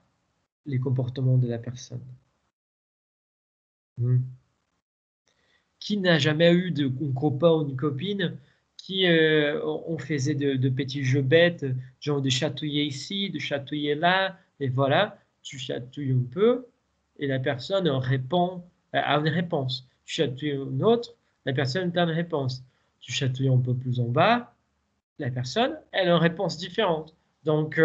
les comportements de la personne. Qui n'a jamais eu un copain ou une copine qui on faisait de petits jeux bêtes, genre de chatouiller ici, de chatouiller là, et voilà, tu chatouilles un peu, et la personne répond à une réponse. Tu chatouilles une autre, la personne a une réponse. Tu chatouilles un peu plus en bas, la personne, elle a une réponse différente. Donc,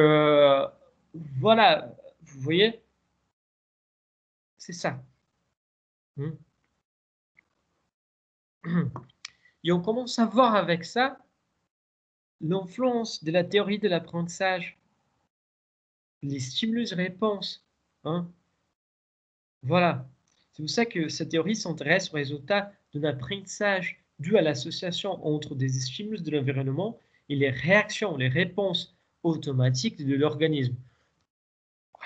voilà, vous voyez, c'est ça. Et on commence à voir avec ça l'influence de la théorie de l'apprentissage, les stimulus-réponses. Hein. Voilà. C'est pour ça que cette théorie s'intéresse aux résultats d'un apprentissage dû à l'association entre des stimulus de l'environnement et les réactions, les réponses automatiques de l'organisme.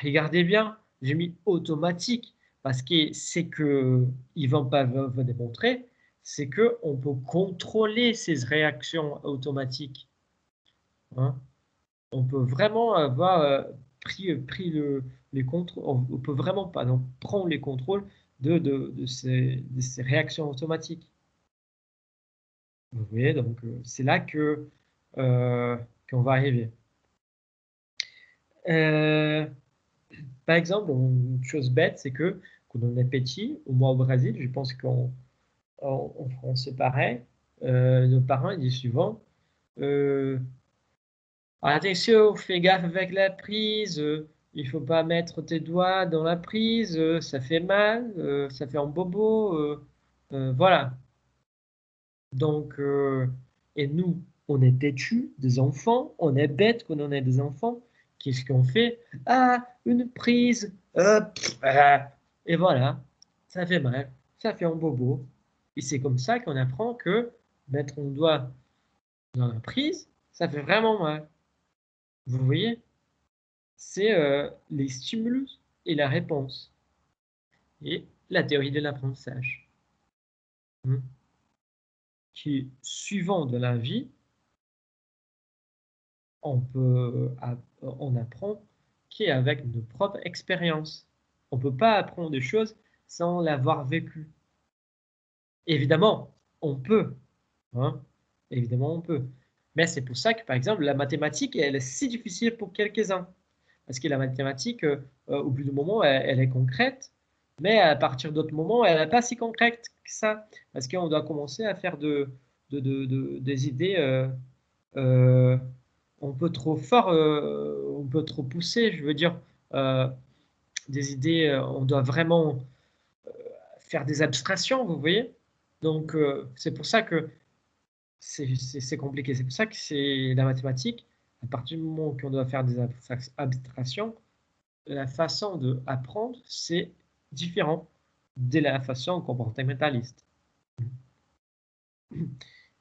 Regardez bien, j'ai mis automatique parce que c'est que Ivan Pavlov va démontrer, c'est qu'on peut contrôler ces réactions automatiques. Hein. On peut vraiment avoir pris les contrôles, on peut vraiment prendre les contrôles de ces réactions automatiques. Vous voyez, donc c'est là qu'on va arriver. Par exemple, une chose bête, c'est que quand on est petit, ou moi au Brésil, je pense qu'en France c'est pareil, nos parents ils disent souvent attention, fais gaffe avec la prise, il faut pas mettre tes doigts dans la prise, ça fait mal, ça fait un bobo, voilà. Donc, et nous, on est têtus, des enfants, on est bêtes quand on est des enfants. Qu'est-ce qu'on fait? Ah, une prise, et voilà, ça fait mal, ça fait un bobo. Et c'est comme ça qu'on apprend que mettre un doigt dans la prise, ça fait vraiment mal. Vous voyez? C'est les stimulus et la réponse et la théorie de l'apprentissage. Hmm. Qui, suivant de la vie, on apprend qui est avec nos propres expériences. On ne peut pas apprendre des choses sans l'avoir vécu. Évidemment, on peut. Hein, évidemment, on peut. Mais c'est pour ça que, par exemple, la mathématique, elle est si difficile pour quelques-uns. Parce que la mathématique, au bout du moment, elle est concrète, mais à partir d'autres moments, elle n'est pas si concrète que ça. Parce qu'on doit commencer à faire des idées euh, on peut trop fort, on peut trop pousser, je veux dire, euh, des idées, on doit vraiment faire des abstractions, vous voyez. Donc, c'est pour ça que c'est compliqué. C'est pour ça que c'est la mathématique, à partir du moment qu'on doit faire des abstractions, la façon d'apprendre, c'est différent de la façon comportementaliste.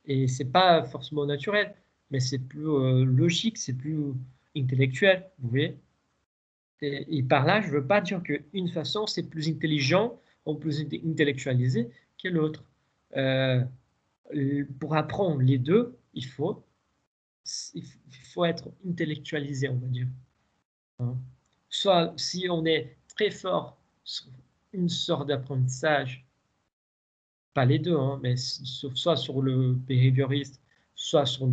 Et c'est pas forcément naturel, mais c'est plus logique, c'est plus intellectuel, vous voyez. Et par là, je ne veux pas dire qu'une façon, c'est plus intelligent ou plus intellectualisé que l'autre. Euh, pour apprendre les deux, il faut être intellectualisé, on va dire. Hein. Soit si on est très fort sur une sorte d'apprentissage, pas les deux, hein, mais soit sur le behavioriste, soit sur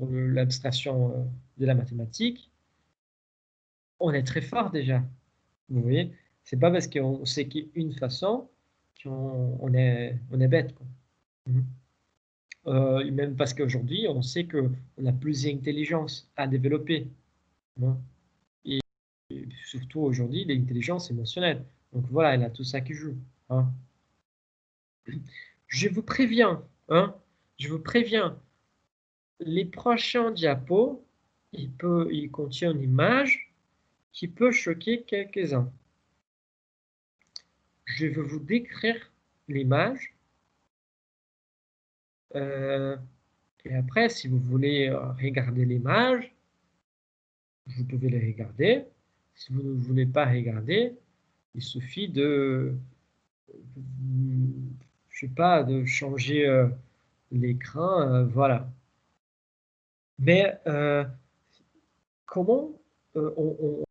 l'abstraction de la mathématique, on est très fort déjà. Vous voyez, c'est pas parce qu'on sait qu'une façon on est bête, quoi. Mhm. Même parce qu'aujourd'hui, on sait qu'on a plus d'intelligence à développer. Hein. Et surtout aujourd'hui, l'intelligence émotionnelle. Donc voilà, il y a tout ça qui joue. Hein. Je vous préviens, hein, je vous préviens, les prochains diapos, il contient une image qui peut choquer quelques-uns. Je vais vous décrire l'image. Et après, si vous voulez regarder l'image, vous pouvez la regarder. Si vous ne voulez pas regarder, il suffit je sais pas, de changer l'écran, voilà. Mais comment, au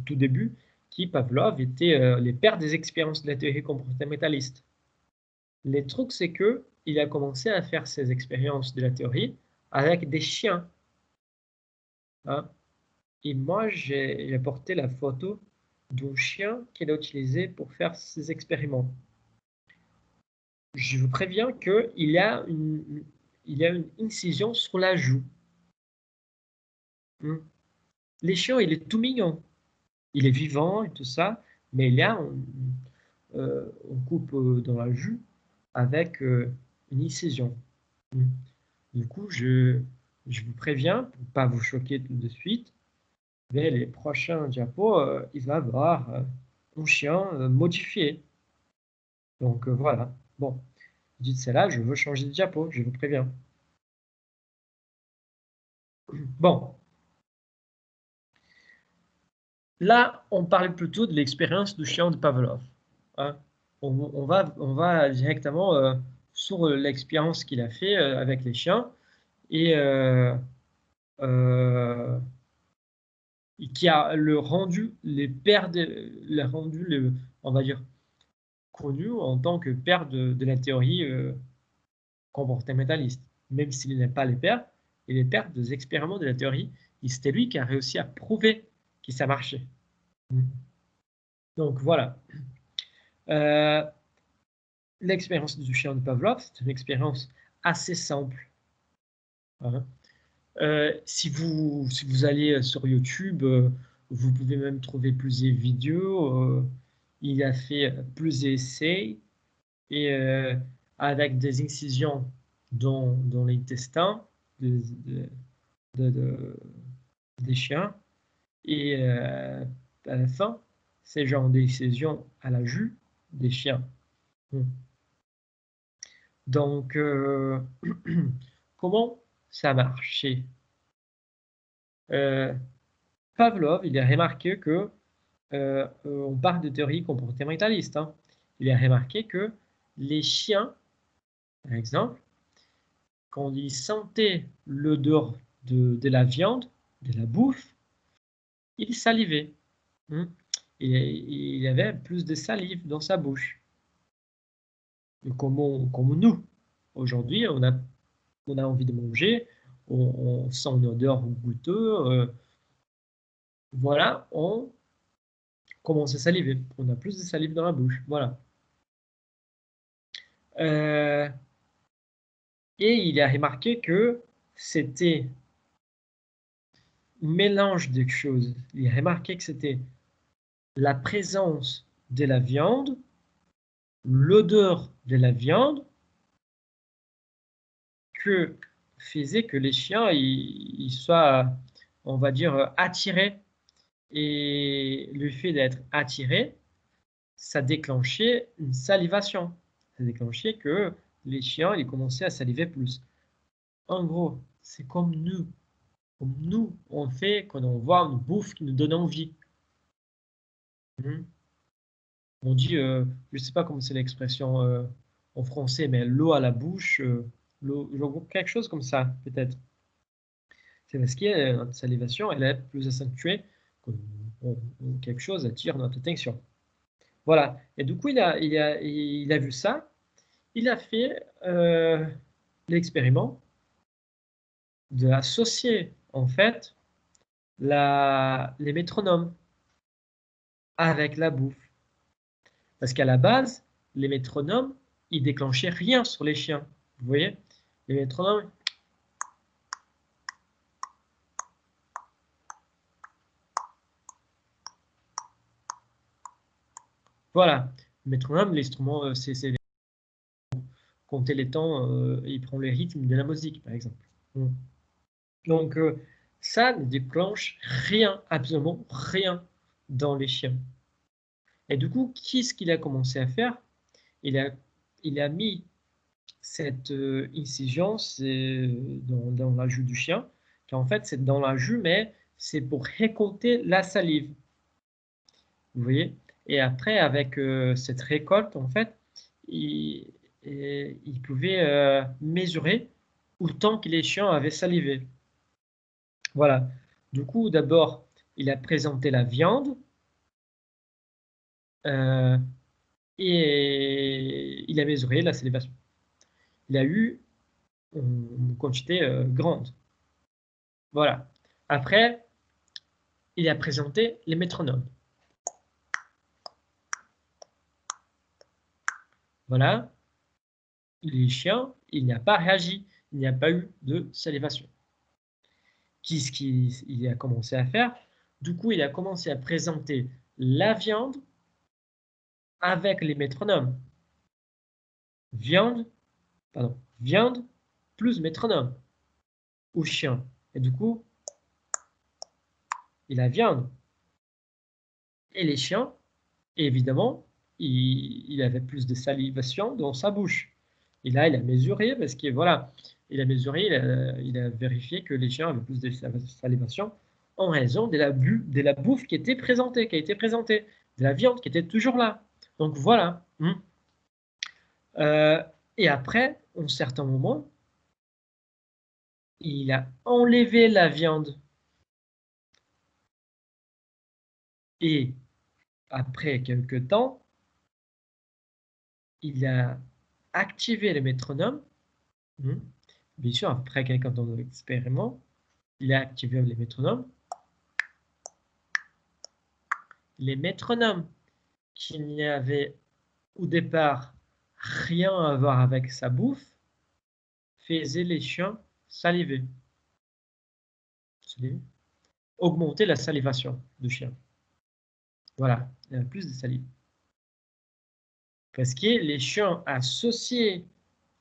tout début, qui Pavlov était les pères des expériences de la théorie comportementaliste. Le truc, c'est que il a commencé à faire ses expériences de la théorie avec des chiens. Hein. Et moi, j'ai apporté la photo d'un chien qu'il a utilisé pour faire ses expériments. Je vous préviens qu'il y a une incision sur la joue. Les chiens, il est tout mignon. Il est vivant et tout ça, mais il y a on coupe dans la joue avec une incision. Du coup, je vous préviens, pour ne pas vous choquer tout de suite, mais les prochains diapos, il va y avoir un chien modifié. Donc voilà. Bon, dites celle-là, je veux changer de diapo, je vous préviens. Bon, là, on parle plutôt de l'expérience du chien de Pavlov. Hein. On va directement sur l'expérience qu'il a fait avec les chiens et euh, qui a le rendu on va dire, connu en tant que père de la théorie comportementaliste. Même s'il n'est pas le père, il est père des expériments de la théorie. Et c'était lui qui a réussi à prouver que ça marchait. Donc voilà. L'expérience du chien de Pavlov, c'est une expérience assez simple. Hein. Si vous allez sur YouTube, vous pouvez même trouver plusieurs vidéos. Il a fait plusieurs essais et avec des incisions dans l'intestin de, de, de, des chiens. Et à la fin, ces genres d'incisions à la jus des chiens. Donc, comment ça marchait? Pavlov, il a remarqué que, on parle de théorie comportementaliste, hein. Il a remarqué que les chiens, par exemple, quand ils sentaient l'odeur de la viande, de la bouffe, ils salivaient. Et il y avait plus de salive dans sa bouche. Comme nous, aujourd'hui, on a envie de manger, on sent une odeur goûteuse, voilà, on commence à saliver. On a plus de salive dans la bouche, voilà. Et il a remarqué que c'était un mélange de choses. Il a remarqué que c'était la présence de la viande, l'odeur de la viande, que faisait que les chiens ils soient, on va dire, attirés. Et le fait d'être attiré, ça déclenchait une salivation. Ça déclenchait que les chiens ils commençaient à saliver plus. En gros, c'est comme nous. Comme nous, on fait quand on voit une bouffe qui nous donne envie. On dit, je ne sais pas comment c'est l'expression en français, mais l'eau à la bouche, quelque chose comme ça, peut-être. C'est parce que notre salivation, elle est plus accentuée quand quelque chose attire notre attention. Voilà. Et du coup, il a vu ça. Il a fait l'expériment d'associer, en fait, les métronomes avec la bouffe. Parce qu'à la base, les métronomes, ils déclenchaient rien sur les chiens. Vous voyez? Les métronomes, voilà. Le métronome, l'instrument, c'est compter les temps, il prend le rythme de la musique, par exemple. Donc, ça ne déclenche rien, absolument rien dans les chiens. Et du coup, qu'est-ce qu'il a commencé à faire? Il a mis cette incision dans la joue du chien, qui en fait c'est dans la joue, mais c'est pour récolter la salive. Vous voyez? Et après, avec cette récolte, en fait, il pouvait mesurer autant que les chiens avaient salivé. Voilà. Du coup, d'abord, il a présenté la viande euh, et il a mesuré la salivation. Il a eu une quantité grande. Voilà. Après, il a présenté les métronomes. Voilà. Les chiens, il n'y a pas réagi. Il n'y a pas eu de salivation. Qu'est-ce qu'il a commencé à faire? Du coup, il a commencé à présenter la viande avec les métronomes. Viande, pardon, viande plus métronome au chien. Et du coup, il a viande. Et les chiens, évidemment, il avait plus de salivation dans sa bouche. Et là, il a mesuré, parce que voilà, il a mesuré, il a vérifié que les chiens avaient plus de salivation en raison de la bouffe qui était présentée, de la viande qui était toujours là. Donc voilà. Et après, à un certain moment, il a enlevé la viande. Et après quelques temps, il a activé le métronome. Bien sûr, après quelques temps d'expériment, il a activé les métronomes. Les métronomes qui n'y avait au départ rien à voir avec sa bouffe faisait les chiens saliver. Augmenter la salivation du chien. Voilà, il y avait plus de salive. Parce que les chiens associaient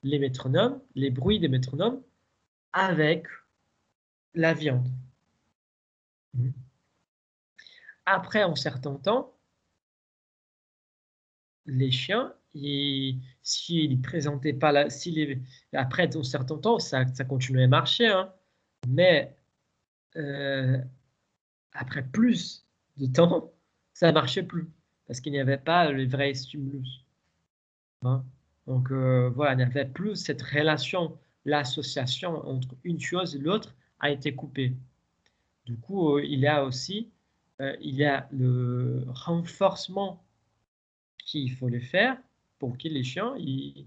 les métronomes, les bruits des métronomes, avec la viande. Après un certain temps, les chiens, s'ils ne présentaient pas après un certain temps, ça continuait à marcher, hein, mais après plus de temps, ça ne marchait plus parce qu'il n'y avait pas le vrai stimulus. Hein. Donc voilà, il n'y avait plus cette relation, l'association entre une chose et l'autre a été coupée. Du coup, il y a aussi il y a le renforcement qu'il faut le faire pour que les chiens ils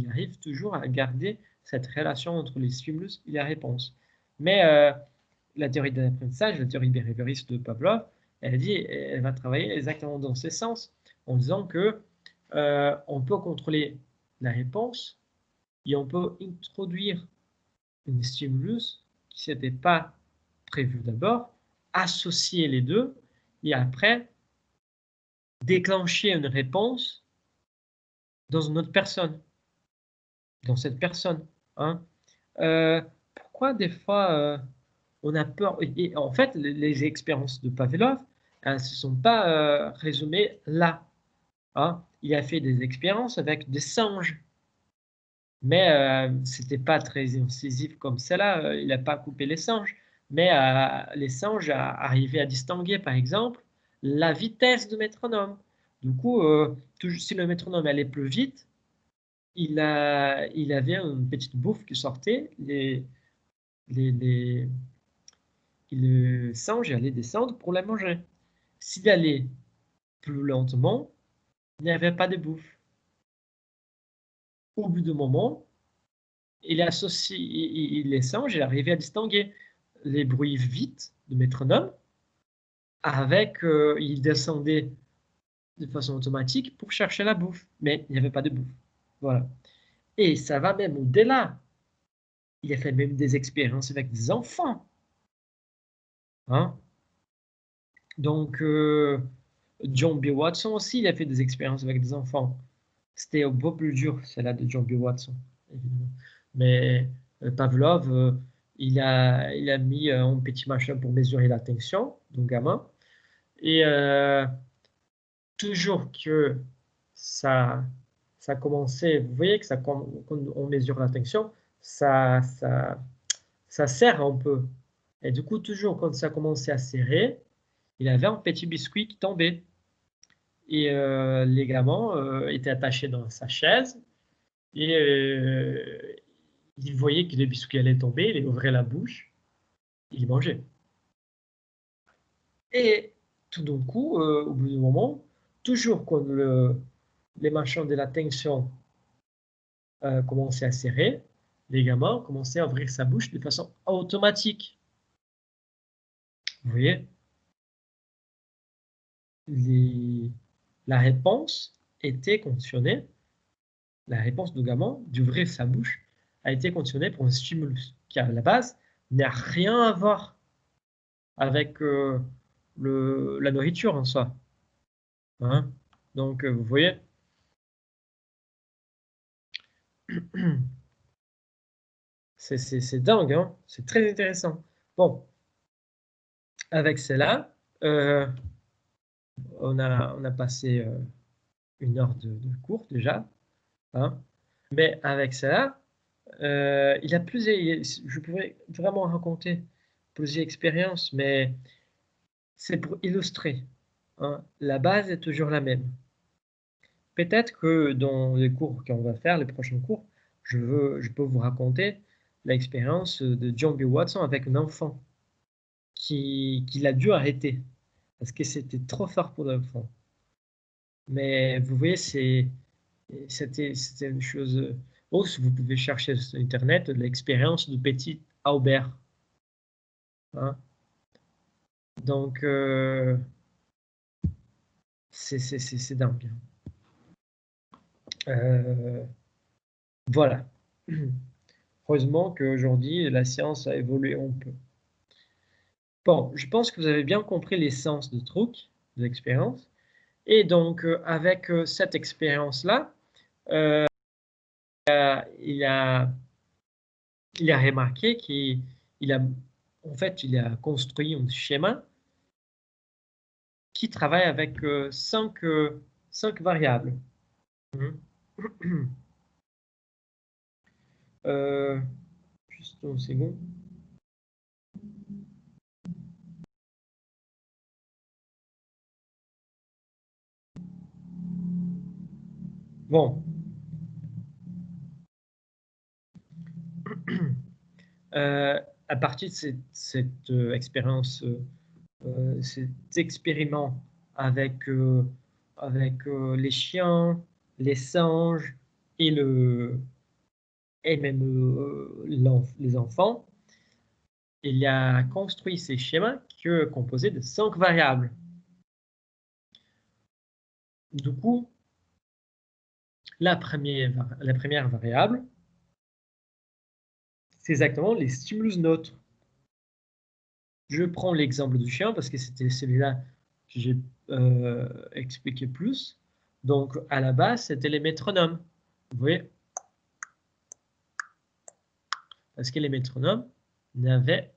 arrivent toujours à garder cette relation entre les stimulus et la réponse. Mais la théorie de l'apprentissage, la théorie behavioriste de Pavlov, elle va travailler exactement dans ce sens, en disant que on peut contrôler la réponse et on peut introduire un stimulus qui n'était pas prévu d'abord, associer les deux et après déclencher une réponse dans une autre personne, dans cette personne. Hein. Pourquoi des fois on a peur et en fait, les expériences de Pavlov ne se sont pas résumées là. Hein. Il a fait des expériences avec des singes, mais c'était pas très incisif comme cela. Il n'a pas coupé les singes, mais les singes arrivaient à distinguer, par exemple, la vitesse du métronome. Du coup, si le métronome allait plus vite, il avait une petite bouffe qui sortait, le singe allait descendre pour la manger. S'il allait plus lentement, il n'y avait pas de bouffe. Au bout d'un moment, les singes arrivaient à distinguer les bruits vite du métronome avec, il descendait de façon automatique pour chercher la bouffe, mais il n'y avait pas de bouffe. Voilà. Et ça va même au-delà. Il a fait même des expériences avec des enfants. Hein. Donc, John B. Watson aussi, il a fait des expériences avec des enfants. C'était un peu plus dur, celle-là de John B. Watson, évidemment. Mais Pavlov, il a mis un petit machin pour mesurer la tension d'un gamin. Et toujours que ça, ça commençait, vous voyez que quand on mesure la tension, ça serre un peu. Et du coup, toujours quand ça commençait à serrer, il avait un petit biscuit qui tombait. Et les gamins étaient attachés dans sa chaise et il voyait que le biscuit allait tomber, il ouvrait la bouche, il mangeait. Et tout d'un coup, au bout d'un moment, toujours quand les machins de la tension commençaient à serrer, les gamins commençaient à ouvrir sa bouche de façon automatique. Vous voyez, la réponse était conditionnée, la réponse du gamin d'ouvrir sa bouche a été conditionnée pour un stimulus qui, à la base, n'a rien à voir avec la nourriture en soi. Hein. Donc, vous voyez, c'est dingue, hein, c'est très intéressant. Bon, avec cela, on a passé 1 heure de cours déjà. Hein. Mais avec cela, il y a je pourrais vraiment raconter plusieurs expériences, mais c'est pour illustrer. Hein. La base est toujours la même. Peut-être que dans les cours qu'on va faire, les prochains cours, je peux vous raconter l'expérience de John B. Watson avec un enfant qu'il a dû arrêter parce que c'était trop fort pour l'enfant. Mais vous voyez, c'était une chose. Oh, si vous pouvez chercher sur Internet l'expérience du petit Albert. Hein. Donc, C'est dingue. Voilà. Heureusement qu'aujourd'hui, la science a évolué un peu. Bon, je pense que vous avez bien compris l'essence du truc, de l'expérience. Et donc, avec cette expérience-là, il a, il a remarqué qu'il a, en fait, il a construit un schéma qui travaille avec cinq variables. Mhm. Euh, juste une seconde. Bon. À partir de cette expérience, cet expériment avec, les chiens, les singes et, et même les enfants, il a construit ces schémas composés de 5 variables. Du coup, la première variable, c'est exactement les stimulus neutres. Je prends l'exemple du chien parce que c'était celui-là que j'ai expliqué plus. Donc, à la base, c'était les métronomes. Vous voyez? Parce que les métronomes n'avaient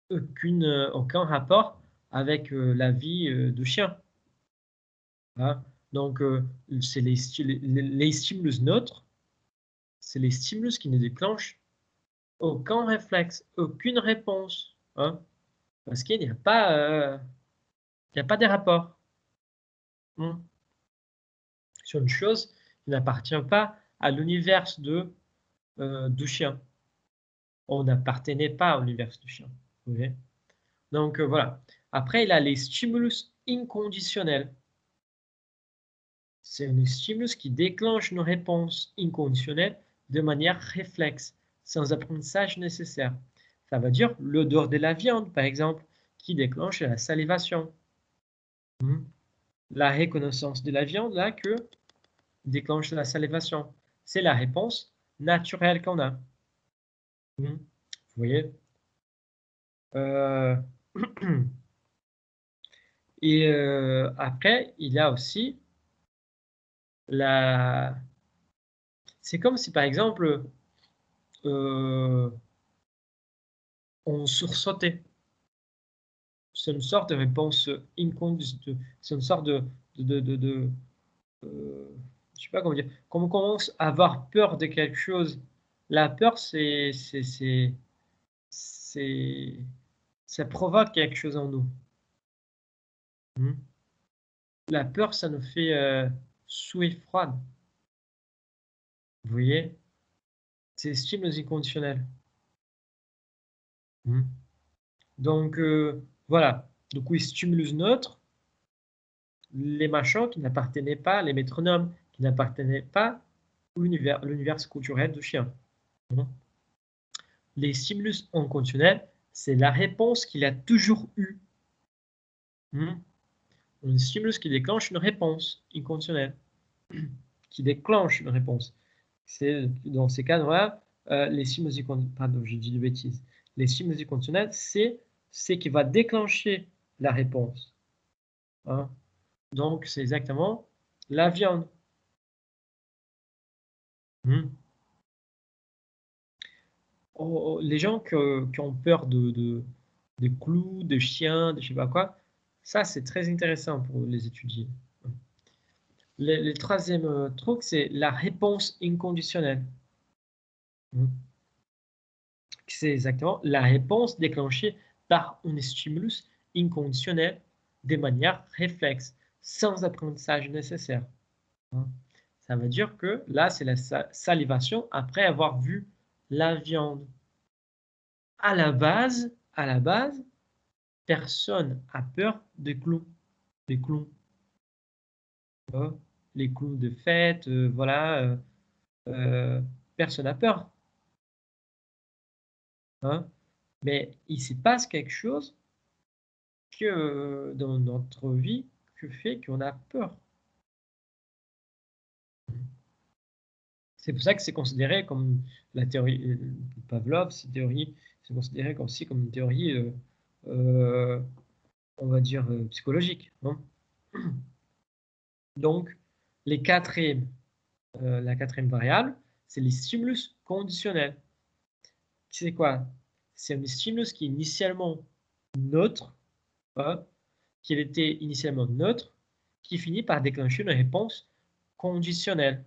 aucun rapport avec la vie du chien. Hein. Donc, c'est les stimulus neutres, c'est les stimulus qui ne déclenchent aucun réflexe, aucune réponse. Hein, parce qu'il n'y a pas, il n'y a pas de rapport. Hmm. Sur une chose qui n'appartient pas à l'univers du chien. On n'appartenait pas à l'univers du chien. Vous voyez? Donc voilà. Après, il a les stimulus inconditionnels. C'est un stimulus qui déclenche une réponse inconditionnelle de manière réflexe, sans apprentissage nécessaire. Ça veut dire l'odeur de la viande, par exemple, qui déclenche la salivation. La reconnaissance de la viande, là, que déclenche la salivation. C'est la réponse naturelle qu'on a. Vous voyez? Et après, il y a aussi la... C'est comme si, par exemple, on sursautait. C'est une sorte de réponse inconditionnelle. C'est une sorte je sais pas comment dire. Quand on commence à avoir peur de quelque chose, la peur, ça provoque quelque chose en nous. La peur, ça nous fait suer froide. Vous voyez? C'est stimulus inconditionnel. Donc, voilà. Du coup, stimulus neutre, les machins qui n'appartenaient pas, les métronomes qui n'appartenaient pas à l'univers culturel du chien. Les stimulus inconditionnels, c'est la réponse qu'il a toujours eue. Un stimulus qui déclenche une réponse inconditionnelle. Qui déclenche une réponse. C'est dans ces cas-là, les stimulus inconditionnels, pardon, j'ai dit de bêtises. Les stimulus inconditionnels, c'est ce qui va déclencher la réponse. Hein. Donc, c'est exactement la viande. Les gens qui ont peur de clous, de chiens, de je sais pas quoi, ça, c'est très intéressant pour les étudier. Le troisième truc, c'est la réponse inconditionnelle. C'est exactement la réponse déclenchée par un stimulus inconditionnel de manière réflexe, sans apprentissage nécessaire. Ça veut dire que là, c'est la salivation après avoir vu la viande. À la base, personne a peur des clowns. Les clowns. Les clowns de fête, voilà. Personne n'a peur. Hein. Mais il se passe quelque chose que dans notre vie que fait qu'on a peur. C'est pour ça que c'est considéré comme la théorie de Pavlov, c'est considéré aussi comme une théorie, on va dire, psychologique. Non? Donc, la quatrième variable, c'est les stimulus conditionnels. C'est quoi? C'est un stimulus qui est initialement neutre, qui était initialement neutre, qui finit par déclencher une réponse conditionnelle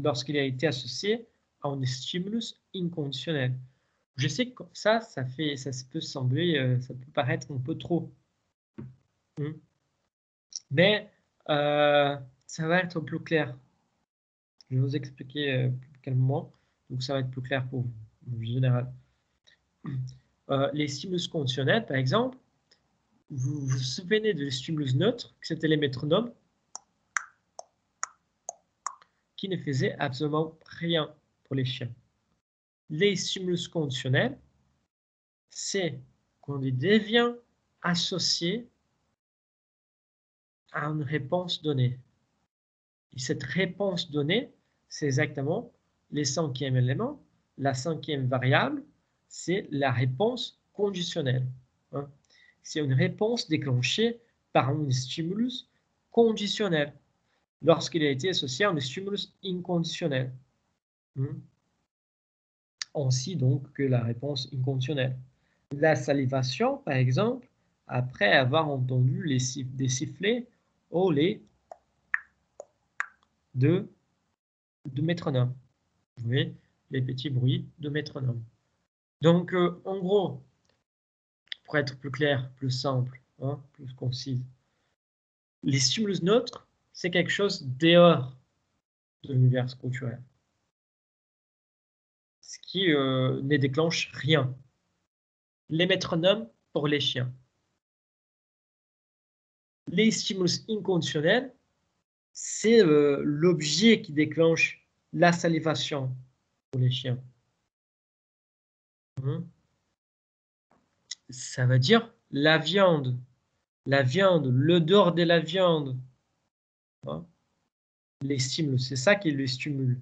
lorsqu'il a été associé à un stimulus inconditionnel. Je sais que ça peut sembler, ça peut paraître un peu trop. Mais ça va être plus clair. Je vais vous expliquer plus calmement, donc ça va être plus clair pour vous, en général. Les stimulus conditionnels, par exemple, vous vous souvenez de stimulus neutre, que c'était les métronomes, qui ne faisaient absolument rien pour les chiens. Les stimulus conditionnels, c'est quand il devient associé à une réponse donnée. Et cette réponse donnée, c'est exactement le cinquième élément, la cinquième variable, c'est la réponse conditionnelle. C'est une réponse déclenchée par un stimulus conditionnel lorsqu'il a été associé à un stimulus inconditionnel. Ainsi donc que la réponse inconditionnelle. La salivation, par exemple, après avoir entendu des sifflets ou les de métronome. Vous voyez, les petits bruits de métronome. Donc, en gros, pour être plus clair, plus simple, plus concis, les stimulus neutres, c'est quelque chose dehors de l'univers culturel. Ce qui ne déclenche rien. Les métronomes pour les chiens. Les stimulus inconditionnels, c'est l'objet qui déclenche la salivation pour les chiens. Ça veut dire la viande, l'odeur de la viande. Les stimulus, c'est ça qui le stimule.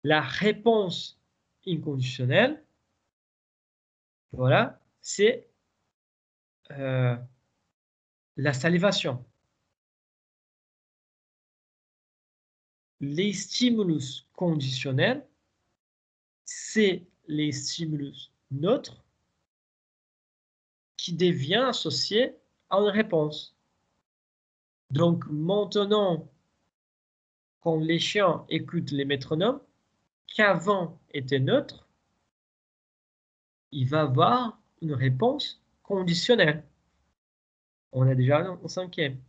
La réponse inconditionnelle, voilà, c'est la salivation. Les stimulus conditionnels, c'est les stimulus neutres qui devient associé à une réponse. Donc maintenant, quand les chiens écoutent les métronomes, qu'avant était neutre, il va avoir une réponse conditionnelle. On a déjà un cinquième.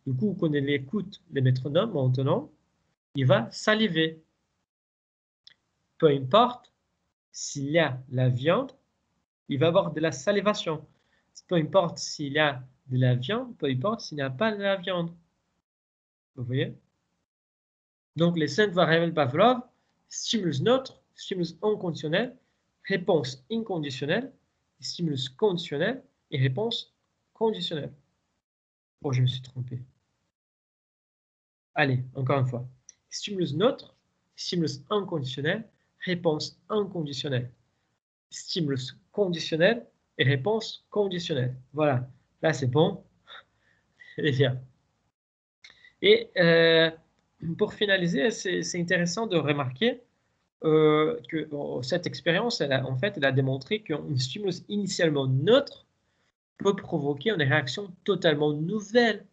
Du coup, quand il écoute les métronomes maintenant, il va saliver. Peu importe s'il y a la viande, il va avoir de la salivation. Peu importe s'il y a de la viande, peu importe s'il n'y a pas de la viande. Vous voyez? Donc, les 5 variables Pavlov, stimulus neutre, stimulus inconditionnel, réponse inconditionnelle, stimulus conditionnel et réponse conditionnelle. Oh, je me suis trompé. Allez, encore une fois. Stimulus neutre, stimulus inconditionnel, réponse inconditionnelle. Stimulus conditionnel et réponse conditionnelle. Voilà, là c'est bon. Et bien. Et pour finaliser, c'est intéressant de remarquer que cette expérience, elle a démontré qu'un stimulus initialement neutre peut provoquer une réaction totalement nouvelle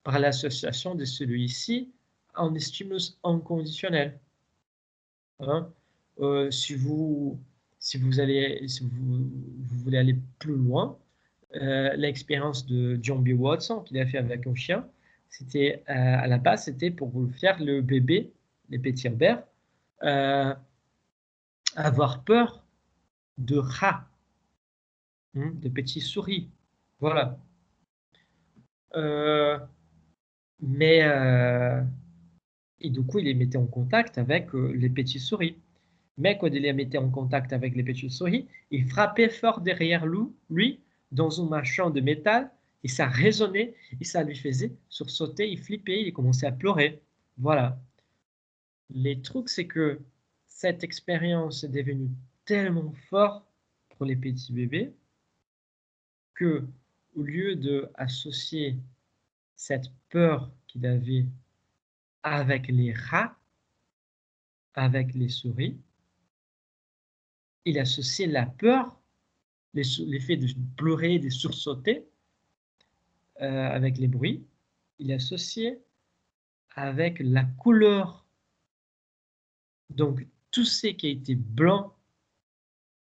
par l'association de celui-ci à un stimulus inconditionnel. Si vous voulez aller plus loin, l'expérience de John B. Watson qu'il a fait avec un chien, c'était à la base, c'était pour faire le bébé, les petits Herbert, avoir peur de rats, de petits souris. Voilà. Et du coup, il les mettait en contact avec les petits souris. Mais quand il les mettait en contact avec les petites souris, il frappait fort derrière lui dans un machin de métal Et ça résonnait et ça lui faisait sursauter, il flippait, il commençait à pleurer. Voilà. Les trucs, c'est que cette expérience est devenue tellement forte pour les petits bébés que, au lieu d'associer cette peur qu'il avait avec les rats, avec les souris, il associait la peur, l'effet de pleurer, de sursauter, avec les bruits, il associait avec la couleur. Donc, tout ce qui a été blanc,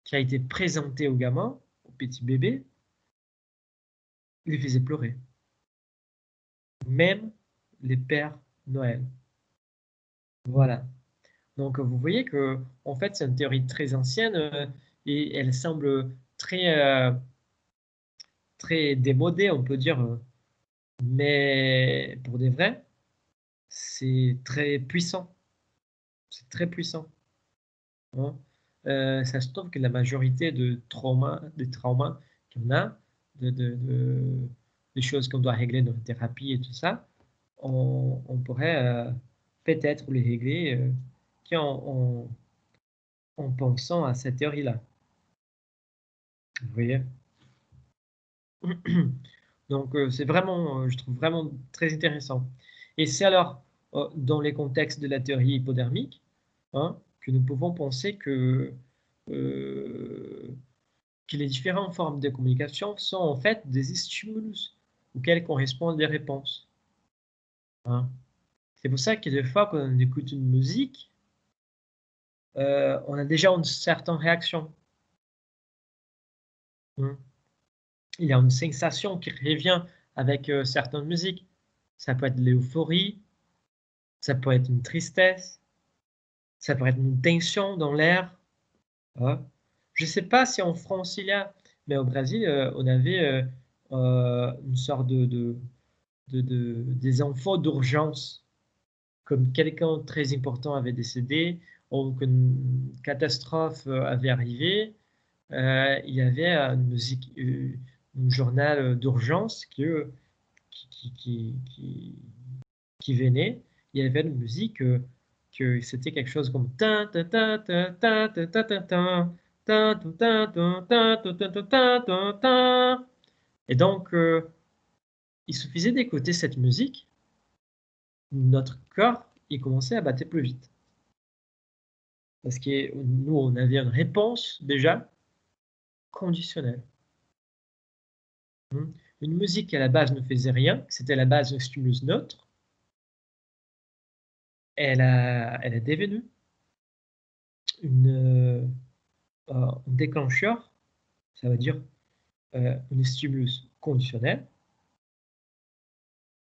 qui a été présenté au gamin, au petit bébé, lui faisait pleurer. Même les pères Noël. Voilà. Donc, vous voyez que, en fait, c'est une théorie très ancienne et elle semble très démodée, on peut dire, mais pour des vrais, c'est très puissant. C'est très puissant. Hein. Ça se trouve que la majorité des traumas qu'on a, des choses qu'on doit régler dans la thérapie et tout ça, on pourrait peut-être les régler en pensant à cette théorie-là. Vous voyez? Donc, c'est vraiment, je trouve vraiment très intéressant. Et c'est alors dans les contextes de la théorie hypodermique, hein, que nous pouvons penser euh, que les différentes formes de communication sont en fait des stimulus auxquels correspondent des réponses. Hein. C'est pour ça que des fois, quand on écoute une musique, on a déjà une certaine réaction. Hein. Il y a une sensation qui revient avec certaines musiques. Ça peut être l'euphorie, ça peut être une tristesse, ça peut être une tension dans l'air. Hein. Je ne sais pas si en France il y a, mais au Brésil, on avait une sorte des infos d'urgence, comme quelqu'un de très important avait décédé ou qu'une catastrophe avait arrivé. Il y avait une musique, un journal d'urgence qui, qui, qui, qui venait. Il y avait une musique que c'était quelque chose comme et donc il suffisait d'écouter cette musique, notre corps il commençait à battre plus vite parce que nous on avait une réponse déjà conditionnelle. Une musique qui à la base ne faisait rien, c'était à la base un stimulus neutre, elle est devenue une, un déclencheur, ça veut dire un stimulus conditionnel,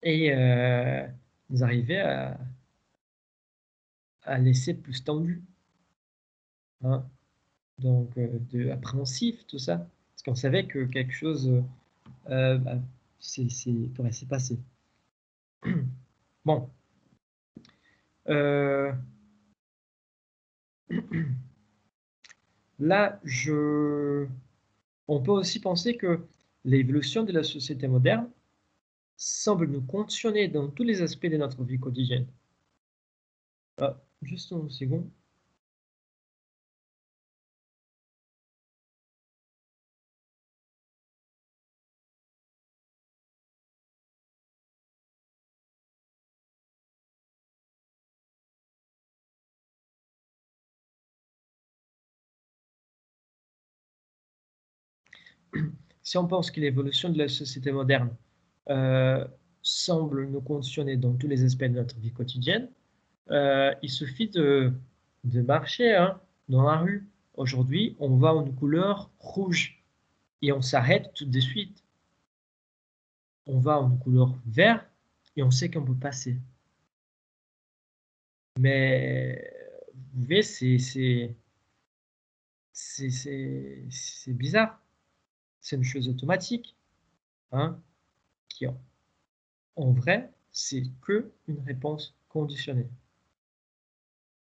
et nous arrivait à laisser plus tendu, hein, donc appréhensif, tout ça, parce qu'on savait que quelque chose bah, pourrait se passer. Bon. Euh, là, on peut aussi penser que l'évolution de la société moderne semble nous conditionner dans tous les aspects de notre vie quotidienne. Ah, juste une seconde. Si on pense que l'évolution de la société moderne euh, semble nous conditionner dans tous les aspects de notre vie quotidienne, il suffit de marcher hein, dans la rue. Aujourd'hui, on voit une couleur rouge et on s'arrête tout de suite. On va en couleur vert et on sait qu'on peut passer. Mais vous voyez, c'est bizarre. C'est une chose automatique, hein, qui en vrai, c'est que une réponse conditionnée.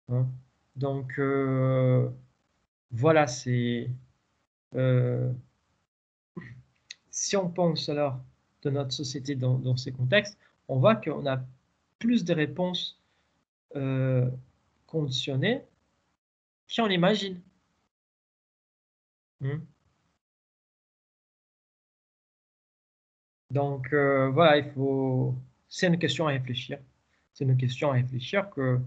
Hein. Donc voilà, c'est si on pense alors de notre société dans ces contextes, on voit qu'on a plus de réponses conditionnées qu'on imagine. Donc, voilà, c'est une question à réfléchir. C'est une question à réfléchir que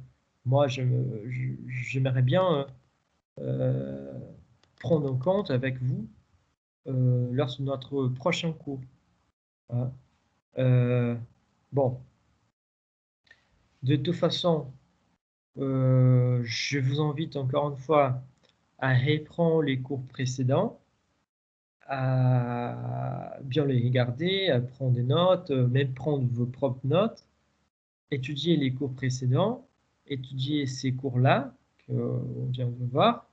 moi, j'aimerais bien prendre en compte avec vous lors de notre prochain cours. Hein. Bon, de toute façon, je vous invite encore une fois à reprendre les cours précédents, à bien les regarder, à prendre des notes, même prendre vos propres notes, étudier les cours précédents, étudier ces cours-là qu'on vient de voir,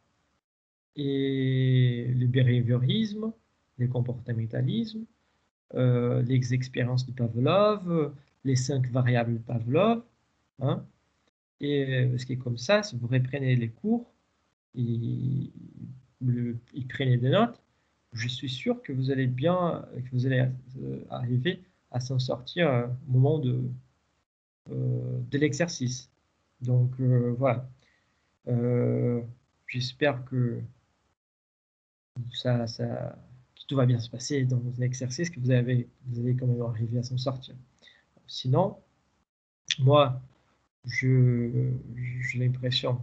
et le behaviorisme, le comportementalisme, les expériences de Pavlov, les 5 variables de Pavlov. Hein, et ce qui est comme ça, si vous reprenez les cours et prenez des notes, je suis sûr que vous allez arriver à s'en sortir au moment de l'exercice. Donc voilà. J'espère que tout va bien se passer dans vos exercices, que vous allez quand même arriver à s'en sortir. Sinon, moi, j'ai l'impression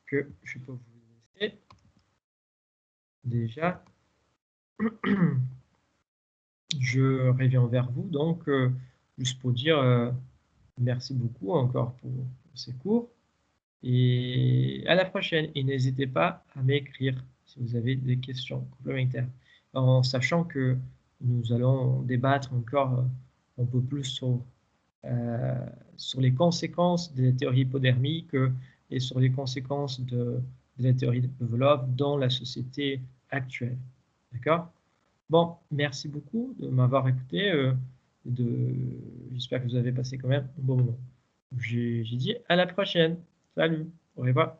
que je peux vous laisser déjà. Je reviens vers vous, donc juste pour dire merci beaucoup encore pour ces cours. Et à la prochaine. Et n'hésitez pas à m'écrire si vous avez des questions complémentaires, en sachant que nous allons débattre encore un peu plus sur les conséquences de la théorie hypodermique et sur les conséquences de la théorie de Pavlov dans la société actuelle. D'accord? Bon, merci beaucoup de m'avoir écouté. J'espère que vous avez passé quand même un bon moment. J'ai dit à la prochaine. Salut, au revoir.